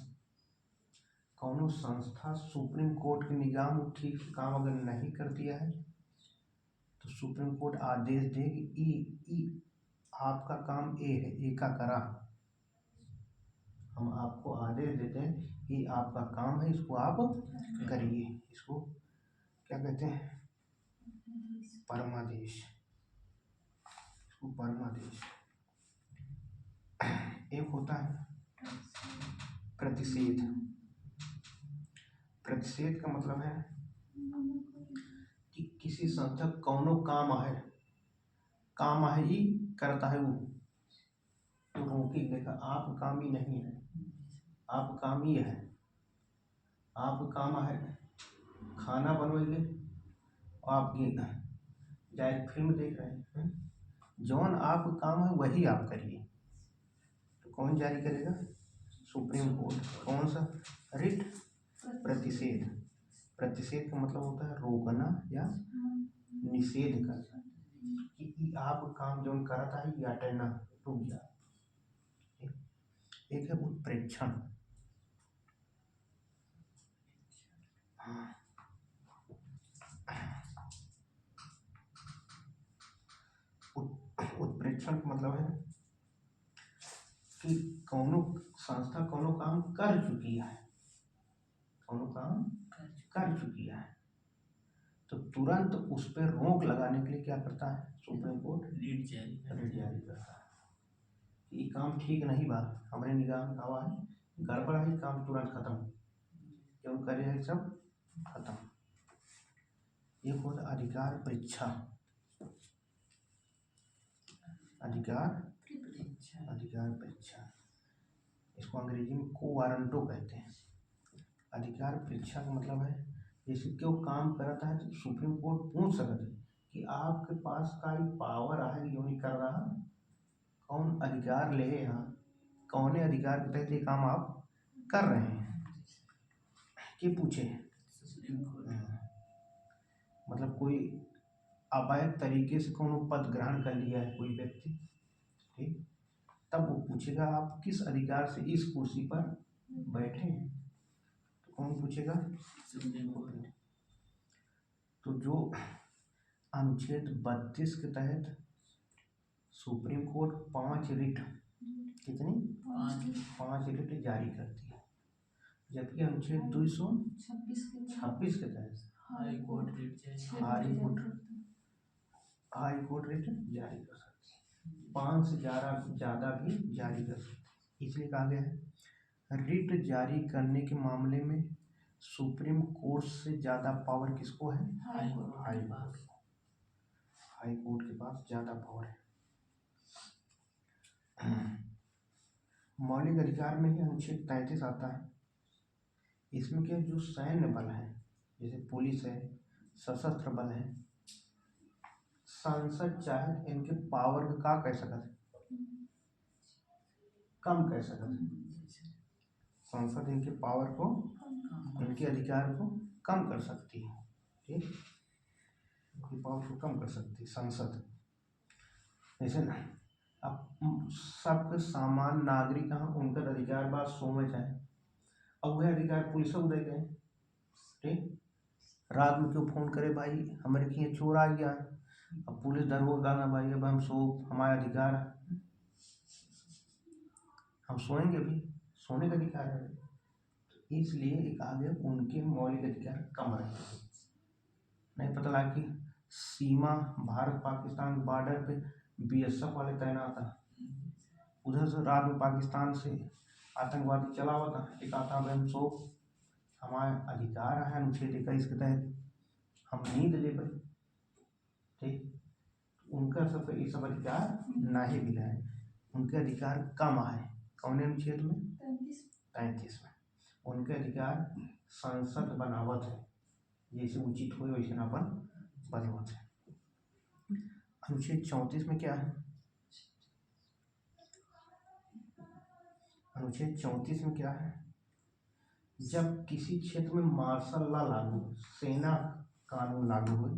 कौनो संस्था सुप्रीम कोर्ट के निगाह में ठीक से काम अगर नहीं कर दिया है तो सुप्रीम कोर्ट आदेश दे कि आपका काम ए है, ए का करा। हम आपको आदेश देते हैं कि आपका काम है, इसको आप करिए। इसको क्या कहते हैं? परमादेश। इसको परमादेश। एक होता है प्रतिषेध। प्रतिषेध का मतलब है कि किसी संस्था कौनो काम है ही करता है वो, तो रोकी देखा आप काम ही नहीं है, आप काम ही है, आप काम है खाना बनवाइए, आप जाए फिल्म देख रहे हैं, जौन आप काम है वही आप करिए। तो कौन जारी करेगा? Supreme court. कौन सा? रिट प्रतिषेध। प्रतिषेध का मतलब होता है रोकना या निषेध करना, कि आप काम जो करता है या हटना, रुक जा। एक है उत्प्रेक्षण। उत्प्रेक्षण का मतलब है कि कौनो संस्था कौनो काम कर चुकी है, कौनो काम कर चुकी है, तो तुरंत उस पर रोक लगाने के लिए क्या करता है सुप्रीम कोर्ट? रीट जारी करता है। ये काम ठीक नहीं बा, हमारे निगाह में हवा है, गड़बड़ है, काम तुरंत खत्म, क्यों करे है सब खत्म। एक होता अधिकार परीक्षा। अधिकार परीक्षा। अधिकार परीक्षा, इसको अंग्रेजी में कोवारंटो कहते हैं। अधिकार परीक्षा का मतलब है जैसे कि वो काम करता है तो सुप्रीम कोर्ट पूछ सकता है कि आपके पास का पावर है जो नहीं कर रहा, कौन अधिकार ले यहाँ, कौन अधिकार के तहत ये काम आप कर रहे हैं, कि पूछे। Supreme court. मतलब कोई अवैध तरीके से कौन पद ग्रहण कर लिया है कोई व्यक्ति, ठीक, तब वो पूछेगा आप किस अधिकार से इस कुर्सी पर बैठे हैं, तो कौन पूछेगा, सुप्रीम कोर्ट। तो जो अनुच्छेद 32 के तहत सुप्रीम कोर्ट 5 रिट, कितनी, 5 रिट जारी करती है, जबकि अनुच्छेद 226 के तहत हाई कोर्ट रिट जारी। हाई कोर्ट रिट जारी कर सकती है, 5 से ज़्यादा भी जारी कर सकती है। इसलिए कहा गया है रिट जारी करने के मामले में सुप्रीम कोर्ट से ज़्यादा पावर किसको है, हाई कोर्ट हाई के कोर्ट पास। को। हाई कोर्ट के पास ज़्यादा पावर है। मौलिक अधिकार में ही अनुच्छेद 33 आता है। इसमें क्या, जो सैन्य बल है जैसे पुलिस है, सशस्त्र बल है, संसद चाहे इनके पावर को का कह सकता है, कम कह सकता है। संसद इनके पावर को, इनके अधिकार को कम कर सकती है, ठीक, इनकी पावर को कम कर सकती है संसद। जैसे ना अब सबके सामान्य नागरिक हैं, उनका अधिकार बात सोमे चाहे, अब वह अधिकार पुलिस को दे गए, ठीक, रात में क्यों फोन करे भाई हमारे कि चोर आ गया, अब पुलिस दरोगा ना भाई अब हम सो, हमारा अधिकार है, हम सोएंगे भी, सोने का अधिकार है, तो इसलिए एक आगे उनके मौलिक अधिकार कम रहे। नहीं पता लगा कि सीमा भारत पाकिस्तान बॉर्डर पे BSF वाले तैनात था, उधर से रात में पाकिस्तान से आतंकवादी चला हुआ था, एक आता भाई हम सो, हमारा अधिकार है अनुच्छेद 21 के तहत हम नींद ले भाई, ठीक, उनका सब ये सब अधिकार नहीं मिला है, उनके अधिकार कम है। कौन अनुच्छेद में, 33 में। उनके अधिकार संसद बनावत है, जैसे उचित हो वैसे अपन बनावत है। अनुच्छेद 34 में क्या है, अनुच्छेद 34 में क्या है, जब किसी क्षेत्र में मार्शल लॉ लागू हो, सेना कानून लागू हो,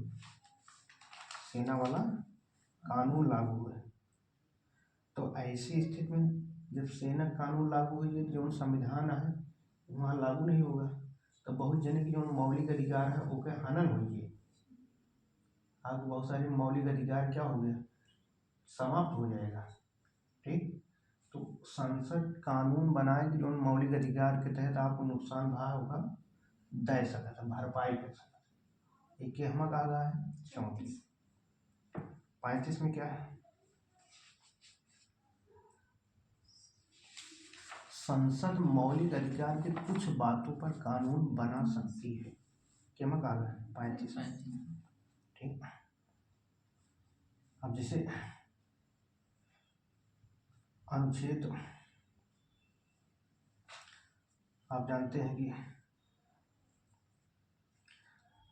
सेना वाला कानून लागू हो, तो ऐसी स्थिति में जब सेना कानून लागू हो जाए जो संविधान है वहाँ लागू नहीं होगा, तो बहुत जने की जो मौलिक अधिकार है ओके हनन होगी, अब बहुत सारे मौलिक अधिकार क्या हो गया, समाप्त हो जाएगा, ठीक। तो संसद कानून बनाए कि जो मौलिक अधिकार के तहत आपको नुकसान भा होगा दे सकता, भरपाई कर सकता, एक हमें कहा गया है 34। 35 में क्या है, संसद मौलिक अधिकार के कुछ बातों पर कानून बना सकती है, क्या मैं कहा गया 35 में, ठीक। अब जैसे अनुच्छेद आप जानते हैं कि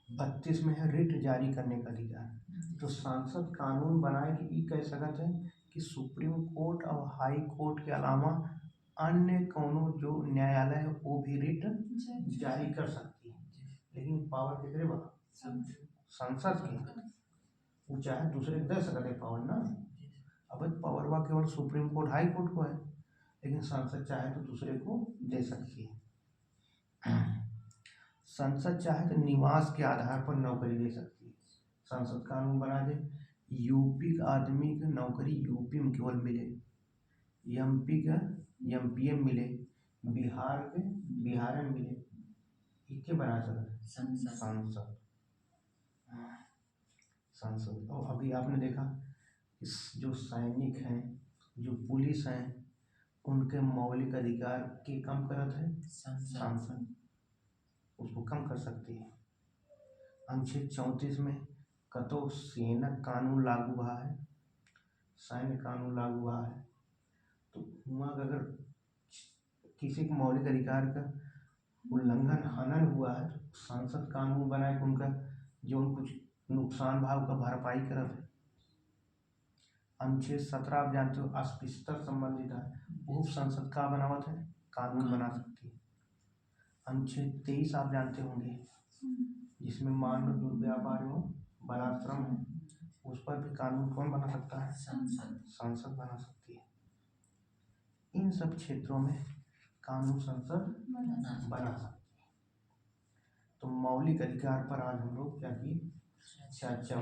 32 में है रिट जारी करने का अधिकार, तो सांसद कानून बनाए कि ये कह सकते हैं कि सुप्रीम कोर्ट और हाई कोर्ट के अलावा अन्य कोनो जो न्यायालय है वो भी रिट जारी कर सकती है, लेकिन पावर कितने बा, संसद की, वो चाहे दूसरे को दे सकते पावर ना, अब पावर वा केवल सुप्रीम कोर्ट हाई कोर्ट को है, लेकिन संसद चाहे तो दूसरे को दे सकती है। संसद चाहे तो निवास के आधार पर नौकरी दे सकती है, संसद कानून बना दे यूपी का आदमी की नौकरी यूपी में केवल मिले, MP का MP में मिले, बिहार के बिहार में मिले, इसके बना सकते संसद। और अभी आपने देखा इस जो सैनिक हैं, जो पुलिस हैं, उनके मौलिक अधिकार के कम करत है संसद, उसको कम कर सकती है। अनुच्छेद 34 में कतो सैनक कानून लागू हुआ है, सैन्य कानून लागू हुआ है। तो वहाँ अगर किसी के मौलिक अधिकार का उल्लंघन हनन हुआ है तो संसद कानून बनाए कि उनका जो कुछ नुकसान भाव का भरपाई करत है। अनुच्छेद 17 आप जानते हो अस्पृश्यता संबंधित है, वो संसद का बनावत है, कानून बना सकती है। अनुच्छेद 23 आप जानते होंगे जिसमें मानव दुर्व्यापार एवं बलात्संग है, उस पर भी कानून कौन बना सकता है? संसद बना सकती है। इन सब क्षेत्रों में कानून संसद बना सकती है। तो मौलिक अधिकार पर आज हम लोग क्या किए? चर्चा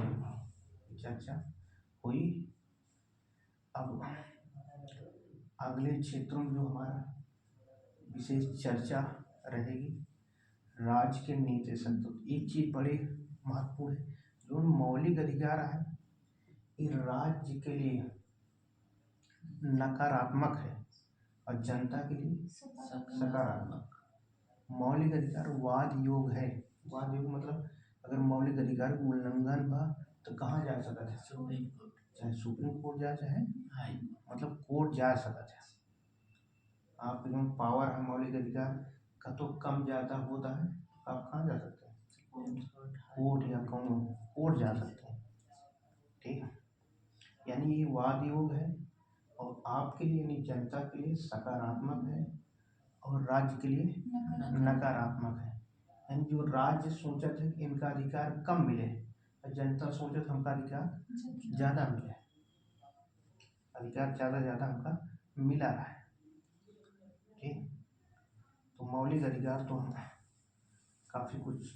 हुई। अब अगले क्षेत्रों में जो हमारा विशेष चर्चा रहेगी राज्य के नीति संतुलन। एक चीज बड़े महत्वपूर्ण है, जो मौलिक अधिकार है ये राज्य के लिए नकारात्मक है और जनता के लिए सकारात्मक। मौलिक अधिकार वाद योग है। वाद योग मतलब अगर मौलिक अधिकार का उल्लंघन बा तो कहाँ जा सकता है? चाहे सुप्रीम कोर्ट जा, चाहे मतलब कोर्ट जा सकता है। आप जो पावर है मौलिक अधिकार का तो कम ज़्यादा होता है, आप कहाँ जा सकते हैं? कोर्ट या कोर्ट जा सकते हैं। ठीक है, यानी ये वाद योग है और आपके लिए यानी जनता के लिए सकारात्मक है और राज्य के लिए नकारात्मक है। यानी जो राज्य सोचते हैं कि इनका अधिकार कम मिले और जनता सोचते हमका अधिकार ज़्यादा मिले, अधिकार ज़्यादा हमका मिला रहा है। ठीक, तो मौलिक अधिकार तो हम काफ़ी कुछ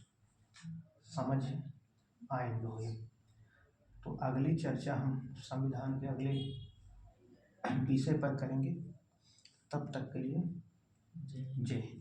समझ आएंगे हुए। तो अगली चर्चा हम संविधान के अगले विषय पर करेंगे। तब तक के लिए जय हिंद।